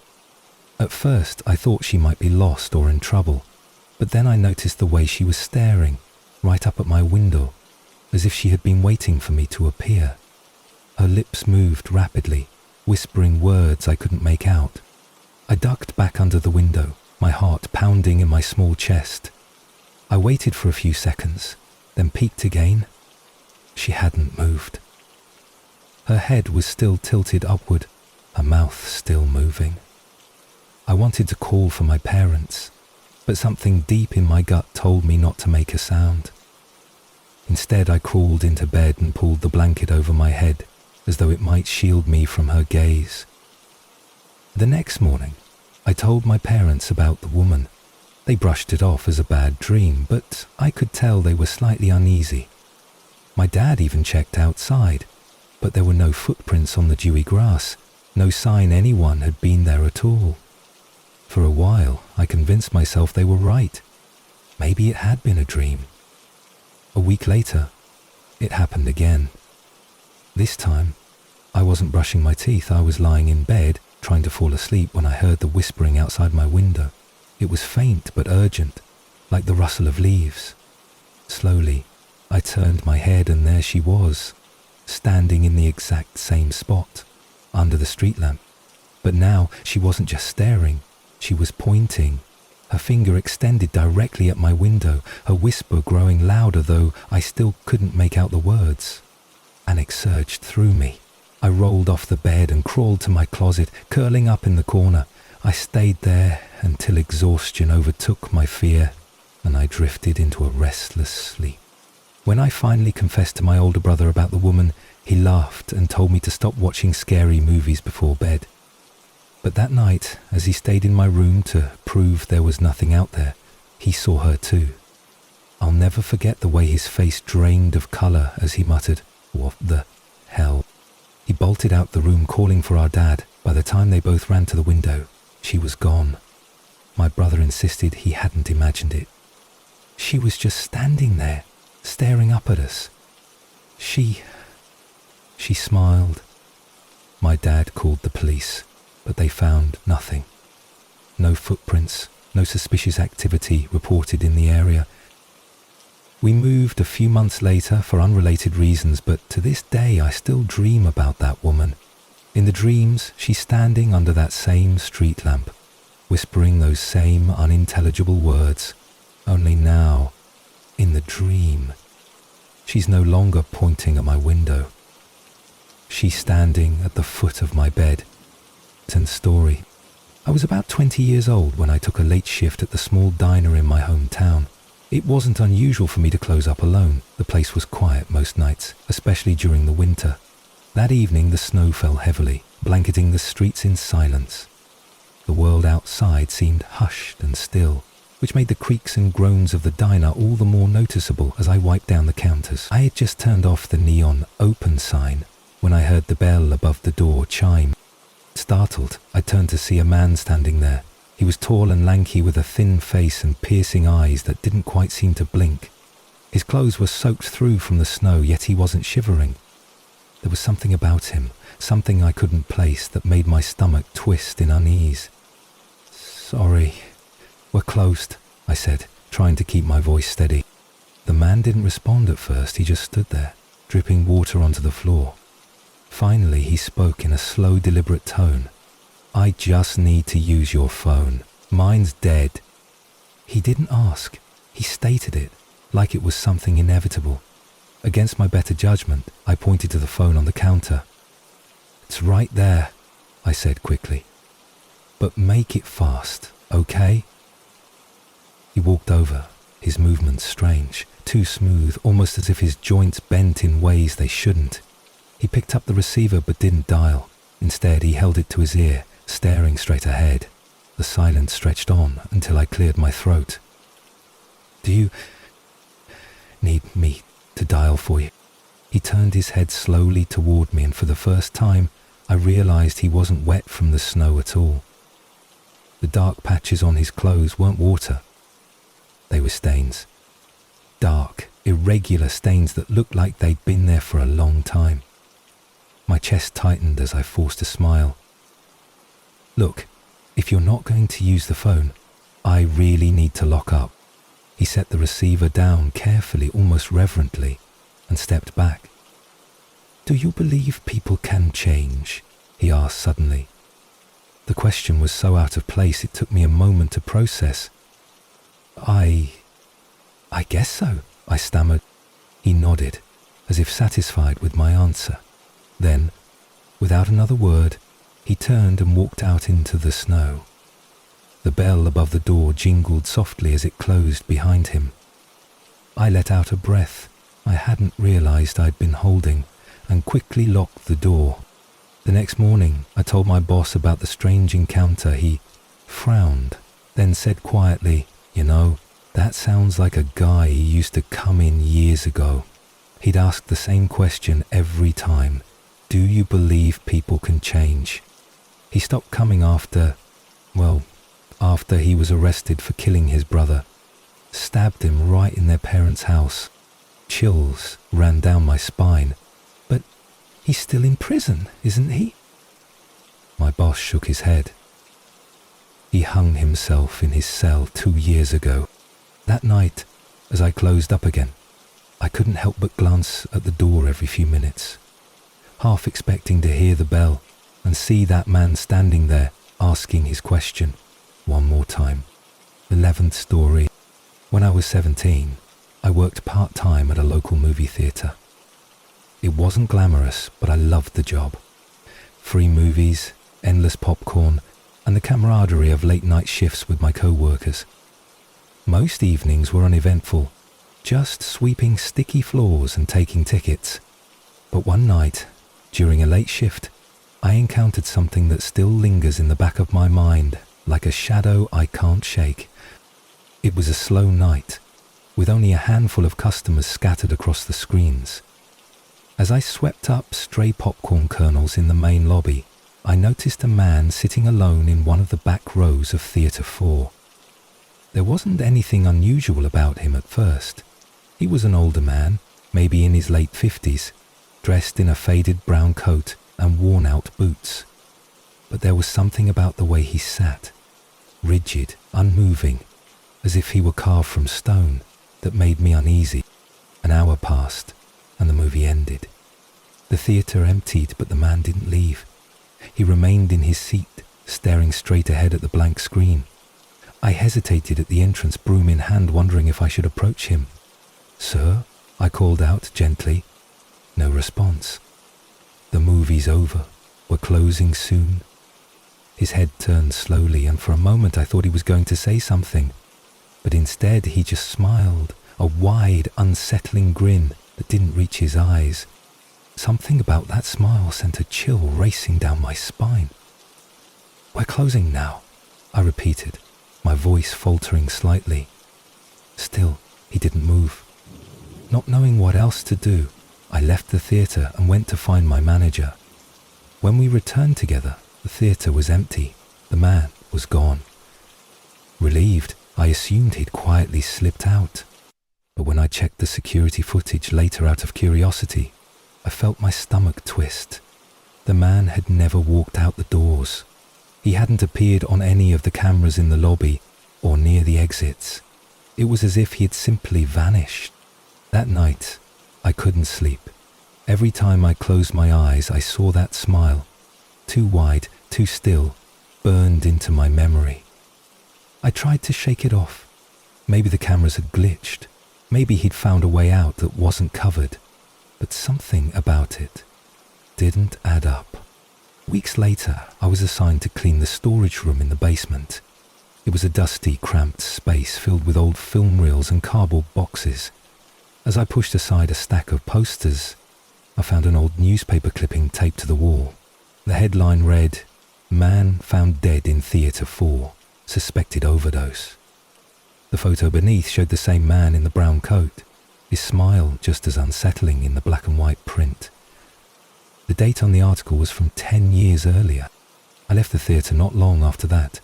At first, I thought she might be lost or in trouble, but then I noticed the way she was staring, right up at my window, as if she had been waiting for me to appear. Her lips moved rapidly, whispering words I couldn't make out. I ducked back under the window, my heart pounding in my small chest. I waited for a few seconds, then peeked again. She hadn't moved. Her head was still tilted upward, her mouth still moving. I wanted to call for my parents, but something deep in my gut told me not to make a sound. Instead, I crawled into bed and pulled the blanket over my head, as though it might shield me from her gaze. The next morning, I told my parents about the woman. They brushed it off as a bad dream, but I could tell they were slightly uneasy. My dad even checked outside, but there were no footprints on the dewy grass, no sign anyone had been there at all. For a while, I convinced myself they were right. Maybe it had been a dream. A week later, it happened again. This time, I wasn't brushing my teeth. I was lying in bed, trying to fall asleep when I heard the whispering outside my window. It was faint but urgent, like the rustle of leaves. Slowly, I turned my head and there she was, standing in the exact same spot, under the street lamp. But now she wasn't just staring. She was pointing, her finger extended directly at my window, her whisper growing louder, though I still couldn't make out the words. Panic surged through me. I rolled off the bed and crawled to my closet, curling up in the corner. I stayed there until exhaustion overtook my fear, and I drifted into a restless sleep. When I finally confessed to my older brother about the woman, he laughed and told me to stop watching scary movies before bed. But that night, as he stayed in my room to prove there was nothing out there, he saw her too. I'll never forget the way his face drained of colour as he muttered, "What the hell?" He bolted out the room calling for our dad. By the time they both ran to the window, she was gone. My brother insisted he hadn't imagined it. She was just standing there, staring up at us. She smiled. My dad called the police, but they found nothing. No footprints, no suspicious activity reported in the area. We moved a few months later for unrelated reasons, but to this day I still dream about that woman. In the dreams, she's standing under that same street lamp, whispering those same unintelligible words. Only now, in the dream, she's no longer pointing at my window. She's standing at the foot of my bed. Story. I was about 20 years old when I took a late shift at the small diner in my hometown. It wasn't unusual for me to close up alone. The place was quiet most nights, especially during the winter. That evening the snow fell heavily, blanketing the streets in silence. The world outside seemed hushed and still, which made the creaks and groans of the diner all the more noticeable as I wiped down the counters. I had just turned off the neon open sign when I heard the bell above the door chime. Startled, I turned to see a man standing there. He was tall and lanky with a thin face and piercing eyes that didn't quite seem to blink. His clothes were soaked through from the snow, yet he wasn't shivering. There was something about him, something I couldn't place, that made my stomach twist in unease. "Sorry, we're closed," I said, trying to keep my voice steady. The man didn't respond at first. He just stood there, dripping water onto the floor. Finally, he spoke in a slow, deliberate tone. "I just need to use your phone. Mine's dead." He didn't ask. He stated it, like it was something inevitable. Against my better judgment, I pointed to the phone on the counter. "It's right there," I said quickly. "But make it fast, okay?" He walked over, his movements strange, too smooth, almost as if his joints bent in ways they shouldn't. He picked up the receiver but didn't dial. Instead, he held it to his ear, staring straight ahead. The silence stretched on until I cleared my throat. "Do you need me to dial for you?" He turned his head slowly toward me, and for the first time, I realized he wasn't wet from the snow at all. The dark patches on his clothes weren't water. They were stains. Dark, irregular stains that looked like they'd been there for a long time. My chest tightened as I forced a smile. "Look, if you're not going to use the phone, I really need to lock up." He set the receiver down carefully, almost reverently, and stepped back. "Do you believe people can change?" he asked suddenly. The question was so out of place it took me a moment to process. I guess so," I stammered. He nodded, as if satisfied with my answer. Then, without another word, he turned and walked out into the snow. The bell above the door jingled softly as it closed behind him. I let out a breath I hadn't realized I'd been holding and quickly locked the door. The next morning, I told my boss about the strange encounter. He frowned, then said quietly, "You know, that sounds like a guy who used to come in years ago. He'd ask the same question every time. Do you believe people can change?" He stopped coming after he was arrested for killing his brother. Stabbed him right in their parents' house. Chills ran down my spine. "But he's still in prison, isn't he?" My boss shook his head. "He hung himself in his cell 2 years ago. That night, as I closed up again, I couldn't help but glance at the door every few minutes, half expecting to hear the bell and see that man standing there asking his question one more time." 11th story. When I was 17, I worked part-time at a local movie theatre. It wasn't glamorous, but I loved the job. Free movies, endless popcorn, and the camaraderie of late-night shifts with my co-workers. Most evenings were uneventful, just sweeping sticky floors and taking tickets. But one night, during a late shift, I encountered something that still lingers in the back of my mind, like a shadow I can't shake. It was a slow night, with only a handful of customers scattered across the screens. As I swept up stray popcorn kernels in the main lobby, I noticed a man sitting alone in one of the back rows of Theatre 4. There wasn't anything unusual about him at first. He was an older man, maybe in his late 50s, dressed in a faded brown coat and worn-out boots. But there was something about the way he sat, rigid, unmoving, as if he were carved from stone, that made me uneasy. An hour passed, and the movie ended. The theatre emptied, but the man didn't leave. He remained in his seat, staring straight ahead at the blank screen. I hesitated at the entrance, broom in hand, wondering if I should approach him. "Sir?" I called out gently. No response. "The movie's over. We're closing soon." His head turned slowly, and for a moment I thought he was going to say something. But instead he just smiled, a wide, unsettling grin that didn't reach his eyes. Something about that smile sent a chill racing down my spine. "We're closing now," I repeated, my voice faltering slightly. Still, he didn't move. Not knowing what else to do, I left the theatre and went to find my manager. When we returned together, the theatre was empty. The man was gone. Relieved, I assumed he'd quietly slipped out. But when I checked the security footage later out of curiosity, I felt my stomach twist. The man had never walked out the doors. He hadn't appeared on any of the cameras in the lobby or near the exits. It was as if he had simply vanished. That night, I couldn't sleep. Every time I closed my eyes, I saw that smile, too wide, too still, burned into my memory. I tried to shake it off. Maybe the cameras had glitched. Maybe he'd found a way out that wasn't covered. But something about it didn't add up. Weeks later, I was assigned to clean the storage room in the basement. It was a dusty, cramped space filled with old film reels and cardboard boxes. As I pushed aside a stack of posters, I found an old newspaper clipping taped to the wall. The headline read, "Man found dead in Theatre 4, suspected overdose." The photo beneath showed the same man in the brown coat, his smile just as unsettling in the black and white print. The date on the article was from 10 years earlier. I left the theatre not long after that.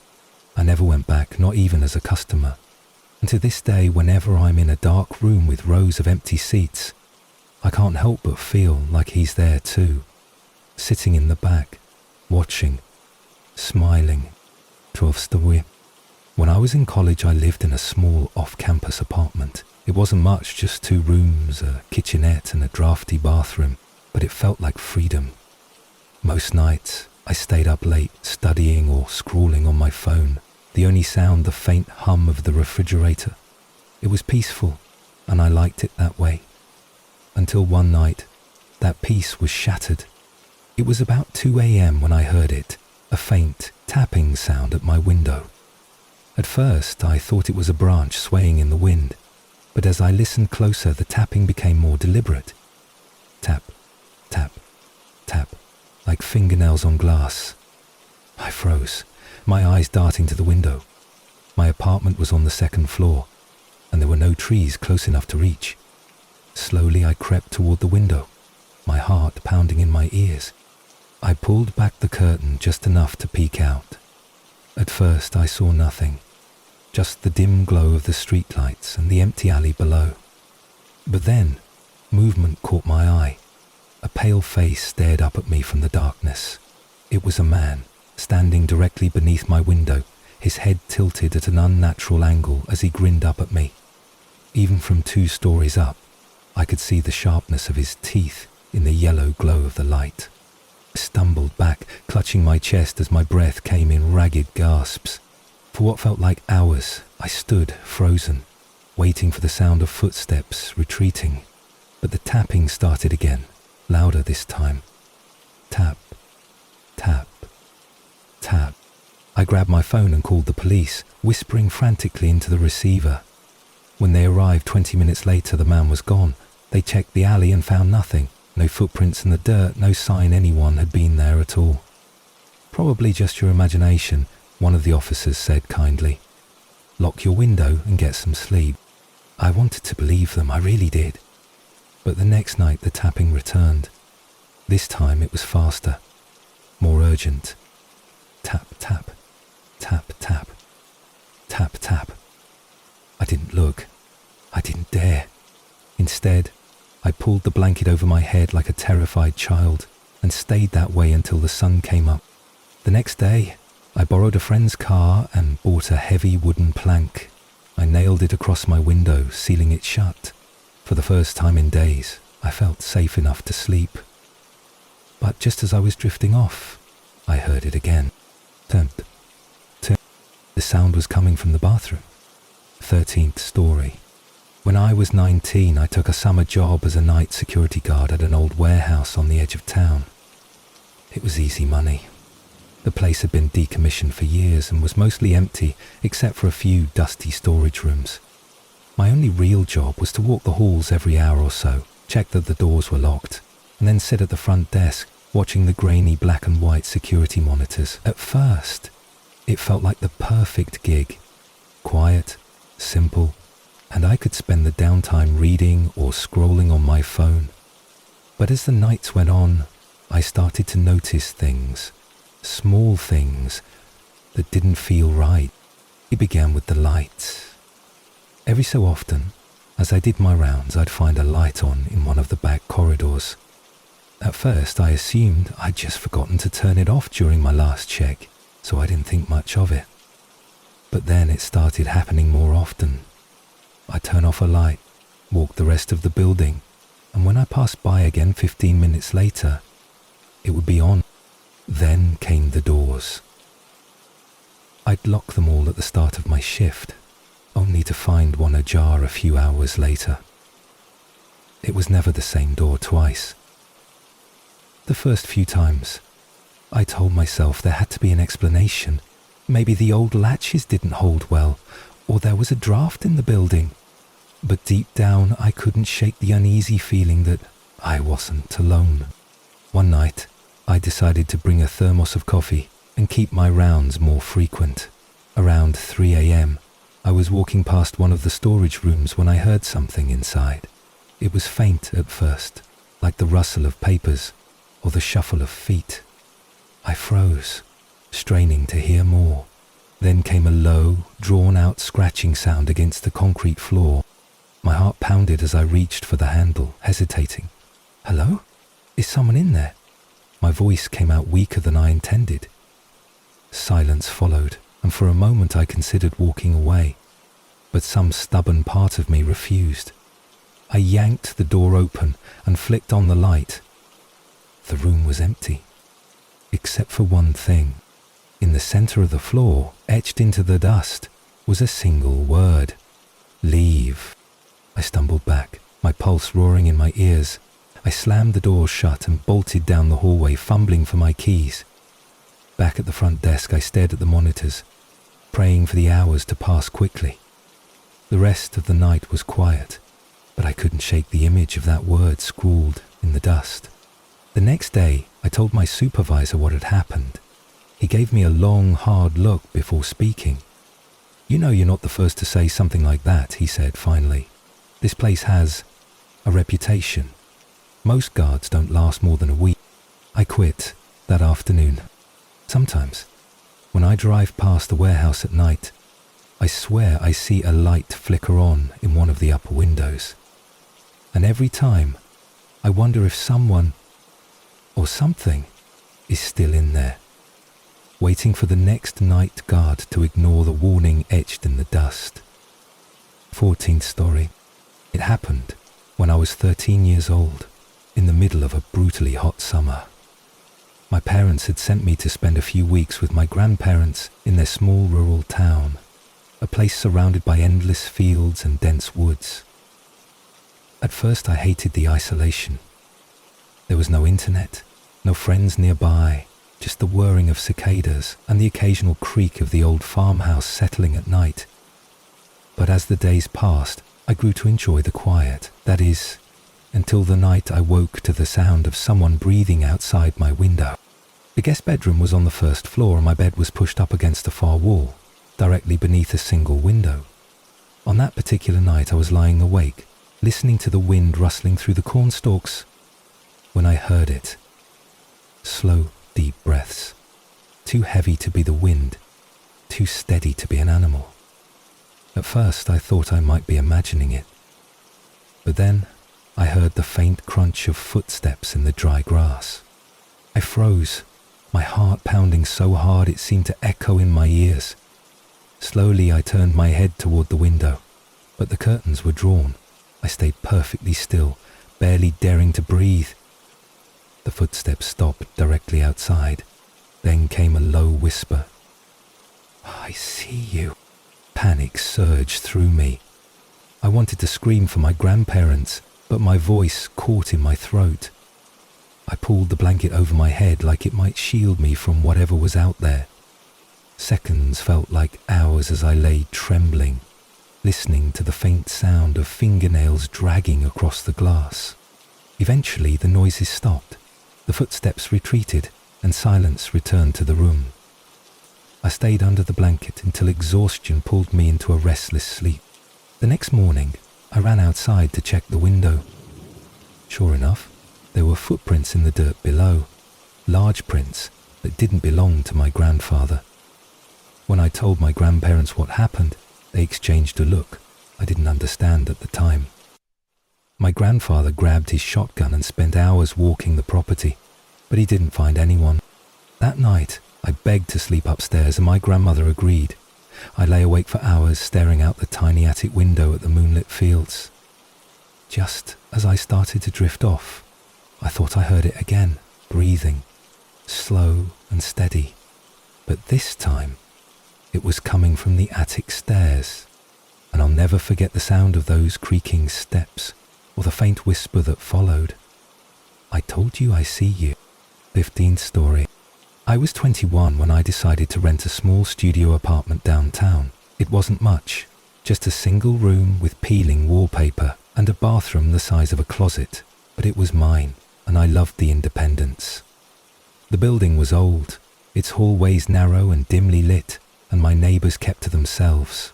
I never went back, not even as a customer. And to this day, whenever I'm in a dark room with rows of empty seats, I can't help but feel like he's there too, sitting in the back, watching, smiling. Trofstory. When I was in college, I lived in a small off-campus apartment. It wasn't much, just 2 rooms, a kitchenette and a drafty bathroom, but it felt like freedom. Most nights, I stayed up late, studying or scrawling on my phone, the only sound the faint hum of the refrigerator. It was peaceful, and I liked it that way. Until one night, that peace was shattered. It was about 2 a.m. when I heard it, a faint tapping sound at my window. At first, I thought it was a branch swaying in the wind, but as I listened closer, the tapping became more deliberate. Tap, tap, tap, like fingernails on glass. I froze, my eyes darting to the window. My apartment was on the 2nd floor, and there were no trees close enough to reach. Slowly I crept toward the window, my heart pounding in my ears. I pulled back the curtain just enough to peek out. At first I saw nothing, just the dim glow of the streetlights and the empty alley below. But then, movement caught my eye. A pale face stared up at me from the darkness. It was a man, standing directly beneath my window, his head tilted at an unnatural angle as he grinned up at me. Even from 2 stories up, I could see the sharpness of his teeth in the yellow glow of the light. I stumbled back, clutching my chest as my breath came in ragged gasps. For what felt like hours, I stood frozen, waiting for the sound of footsteps retreating. But the tapping started again, louder this time. Tap, tap, tap. I grabbed my phone and called the police, whispering frantically into the receiver. When they arrived 20 minutes later, the man was gone. They checked the alley and found nothing. No footprints in the dirt, no sign anyone had been there at all. "Probably just your imagination," one of the officers said kindly. "Lock your window and get some sleep." I wanted to believe them, I really did. But the next night the tapping returned. This time it was faster, more urgent. Tap, tap, tap, tap, tap, tap. I didn't look. I didn't dare. Instead, I pulled the blanket over my head like a terrified child and stayed that way until the sun came up. The next day, I borrowed a friend's car and bought a heavy wooden plank. I nailed it across my window, sealing it shut. For the first time in days, I felt safe enough to sleep. But just as I was drifting off, I heard it again. Temp, temp. The sound was coming from the bathroom. 13th story. When I was 19, I took a summer job as a night security guard at an old warehouse on the edge of town. It was easy money. The place had been decommissioned for years and was mostly empty except for a few dusty storage rooms. My only real job was to walk the halls every hour or so, check that the doors were locked, and then sit at the front desk watching the grainy black and white security monitors. At first, it felt like the perfect gig. quiet, simple, and I could spend the downtime reading or scrolling on my phone. But as the nights went on, I started to notice things, small things, that didn't feel right. It began with the lights. Every so often, as I did my rounds, I'd find a light on in one of the back corridors. At first, I assumed I'd just forgotten to turn it off during my last check, so I didn't think much of it. But then it started happening more often. I'd turn off a light, walk the rest of the building, and when I passed by again 15 minutes later, it would be on. Then came the doors. I'd lock them all at the start of my shift, only to find one ajar a few hours later. It was never the same door twice. The first few times, I told myself there had to be an explanation. Maybe the old latches didn't hold well, or there was a draft in the building. But deep down, I couldn't shake the uneasy feeling that I wasn't alone. One night, I decided to bring a thermos of coffee and keep my rounds more frequent. Around 3 a.m., I was walking past one of the storage rooms when I heard something inside. It was faint at first, like the rustle of papers or the shuffle of feet. I froze, straining to hear more. Then came a low, drawn-out scratching sound against the concrete floor. My heart pounded as I reached for the handle, hesitating. "Hello? Is someone in there?" My voice came out weaker than I intended. Silence followed, and for a moment I considered walking away, but some stubborn part of me refused. I yanked the door open and flicked on the light. The room was empty, except for one thing. In the center of the floor, etched into the dust, was a single word: leave. I stumbled back, my pulse roaring in my ears. I slammed the door shut and bolted down the hallway, fumbling for my keys. Back at the front desk, I stared at the monitors, praying for the hours to pass quickly. The rest of the night was quiet, but I couldn't shake the image of that word scrawled in the dust. The next day, I told my supervisor what had happened. He gave me a long, hard look before speaking. "You know you're not the first to say something like that," he said finally. "This place has a reputation. Most guards don't last more than a week." I quit that afternoon. Sometimes, when I drive past the warehouse at night, I swear I see a light flicker on in one of the upper windows. And every time, I wonder if someone or something is still in there, waiting for the next night guard to ignore the warning etched in the dust. 14th story. It happened when I was 13 years old, in the middle of a brutally hot summer. My parents had sent me to spend a few weeks with my grandparents in their small rural town, a place surrounded by endless fields and dense woods. At first I hated the isolation. There was no internet, no friends nearby, just the whirring of cicadas and the occasional creak of the old farmhouse settling at night. But as the days passed, I grew to enjoy the quiet, that is, until the night I woke to the sound of someone breathing outside my window. The guest bedroom was on the first floor and my bed was pushed up against the far wall, directly beneath a single window. On that particular night I was lying awake, listening to the wind rustling through the cornstalks, when I heard it. Slow, deep breaths, too heavy to be the wind, too steady to be an animal. At first I thought I might be imagining it, but then I heard the faint crunch of footsteps in the dry grass. I froze, my heart pounding so hard it seemed to echo in my ears. Slowly I turned my head toward the window, but the curtains were drawn. I stayed perfectly still, barely daring to breathe. The footsteps stopped directly outside. Then came a low whisper. "I see you." Panic surged through me. I wanted to scream for my grandparents, but my voice caught in my throat. I pulled the blanket over my head like it might shield me from whatever was out there. Seconds felt like hours as I lay trembling, listening to the faint sound of fingernails dragging across the glass. Eventually the noises stopped, the footsteps retreated, and silence returned to the room. I stayed under the blanket until exhaustion pulled me into a restless sleep. The next morning, I ran outside to check the window. Sure enough, there were footprints in the dirt below, large prints that didn't belong to my grandfather. When I told my grandparents what happened, they exchanged a look I didn't understand at the time. My grandfather grabbed his shotgun and spent hours walking the property, but he didn't find anyone. That night, I begged to sleep upstairs and my grandmother agreed. I lay awake for hours staring out the tiny attic window at the moonlit fields. Just as I started to drift off, I thought I heard it again, breathing, slow and steady. But this time, it was coming from the attic stairs, and I'll never forget the sound of those creaking steps or the faint whisper that followed. I told you I see you. 15th story. I was 21 when I decided to rent a small studio apartment downtown. It wasn't much, just a single room with peeling wallpaper and a bathroom the size of a closet, but it was mine, and I loved the independence. The building was old, its hallways narrow and dimly lit, and my neighbours kept to themselves.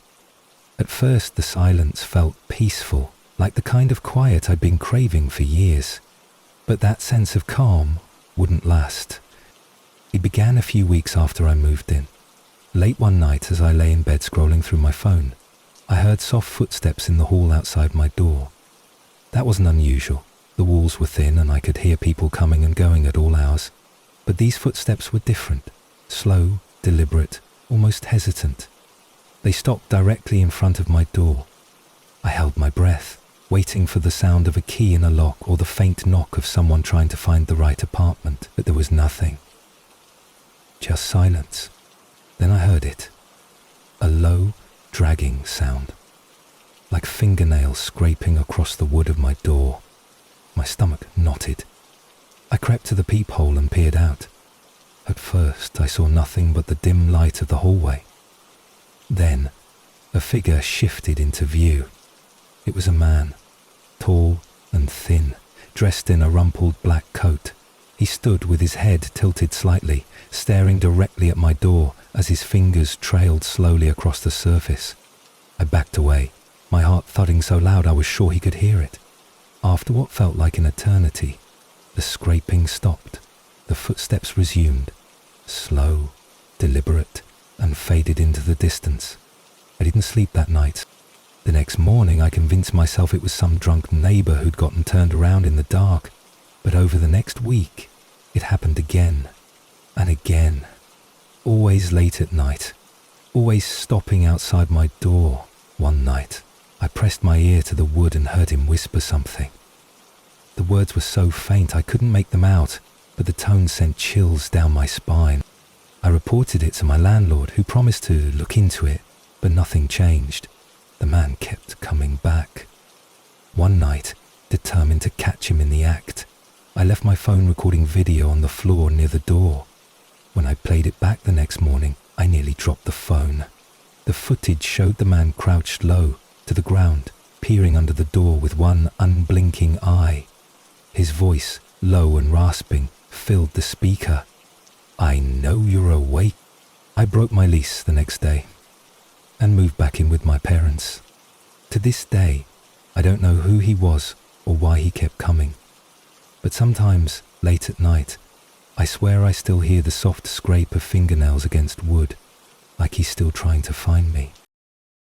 At first the silence felt peaceful, like the kind of quiet I'd been craving for years. But that sense of calm wouldn't last. It began a few weeks after I moved in. Late one night as I lay in bed scrolling through my phone, I heard soft footsteps in the hall outside my door. That wasn't unusual. The walls were thin and I could hear people coming and going at all hours. But these footsteps were different, slow, deliberate, almost hesitant. They stopped directly in front of my door. I held my breath, waiting for the sound of a key in a lock or the faint knock of someone trying to find the right apartment, but there was nothing. Just silence. Then I heard it. A low, dragging sound, like fingernails scraping across the wood of my door. My stomach knotted. I crept to the peephole and peered out. At first, I saw nothing but the dim light of the hallway. Then, a figure shifted into view. It was a man, tall and thin, dressed in a rumpled black coat. He stood with his head tilted slightly, staring directly at my door as his fingers trailed slowly across the surface. I backed away, my heart thudding so loud I was sure he could hear it. After what felt like an eternity, the scraping stopped. The footsteps resumed, slow, deliberate, and faded into the distance. I didn't sleep that night. The next morning I convinced myself it was some drunk neighbour who'd gotten turned around in the dark. But over the next week, it happened again and again. Always late at night, always stopping outside my door. One night, I pressed my ear to the wood and heard him whisper something. The words were so faint I couldn't make them out, but the tone sent chills down my spine. I reported it to my landlord, who promised to look into it, but nothing changed. The man kept coming back. One night, determined to catch him in the act, I left my phone recording video on the floor near the door. When I played it back the next morning, I nearly dropped the phone. The footage showed the man crouched low to the ground, peering under the door with one unblinking eye. His voice, low and rasping, filled the speaker. "I know you're awake." I broke my lease the next day and moved back in with my parents. To this day, I don't know who he was or why he kept coming. But sometimes, late at night, I swear I still hear the soft scrape of fingernails against wood, like he's still trying to find me.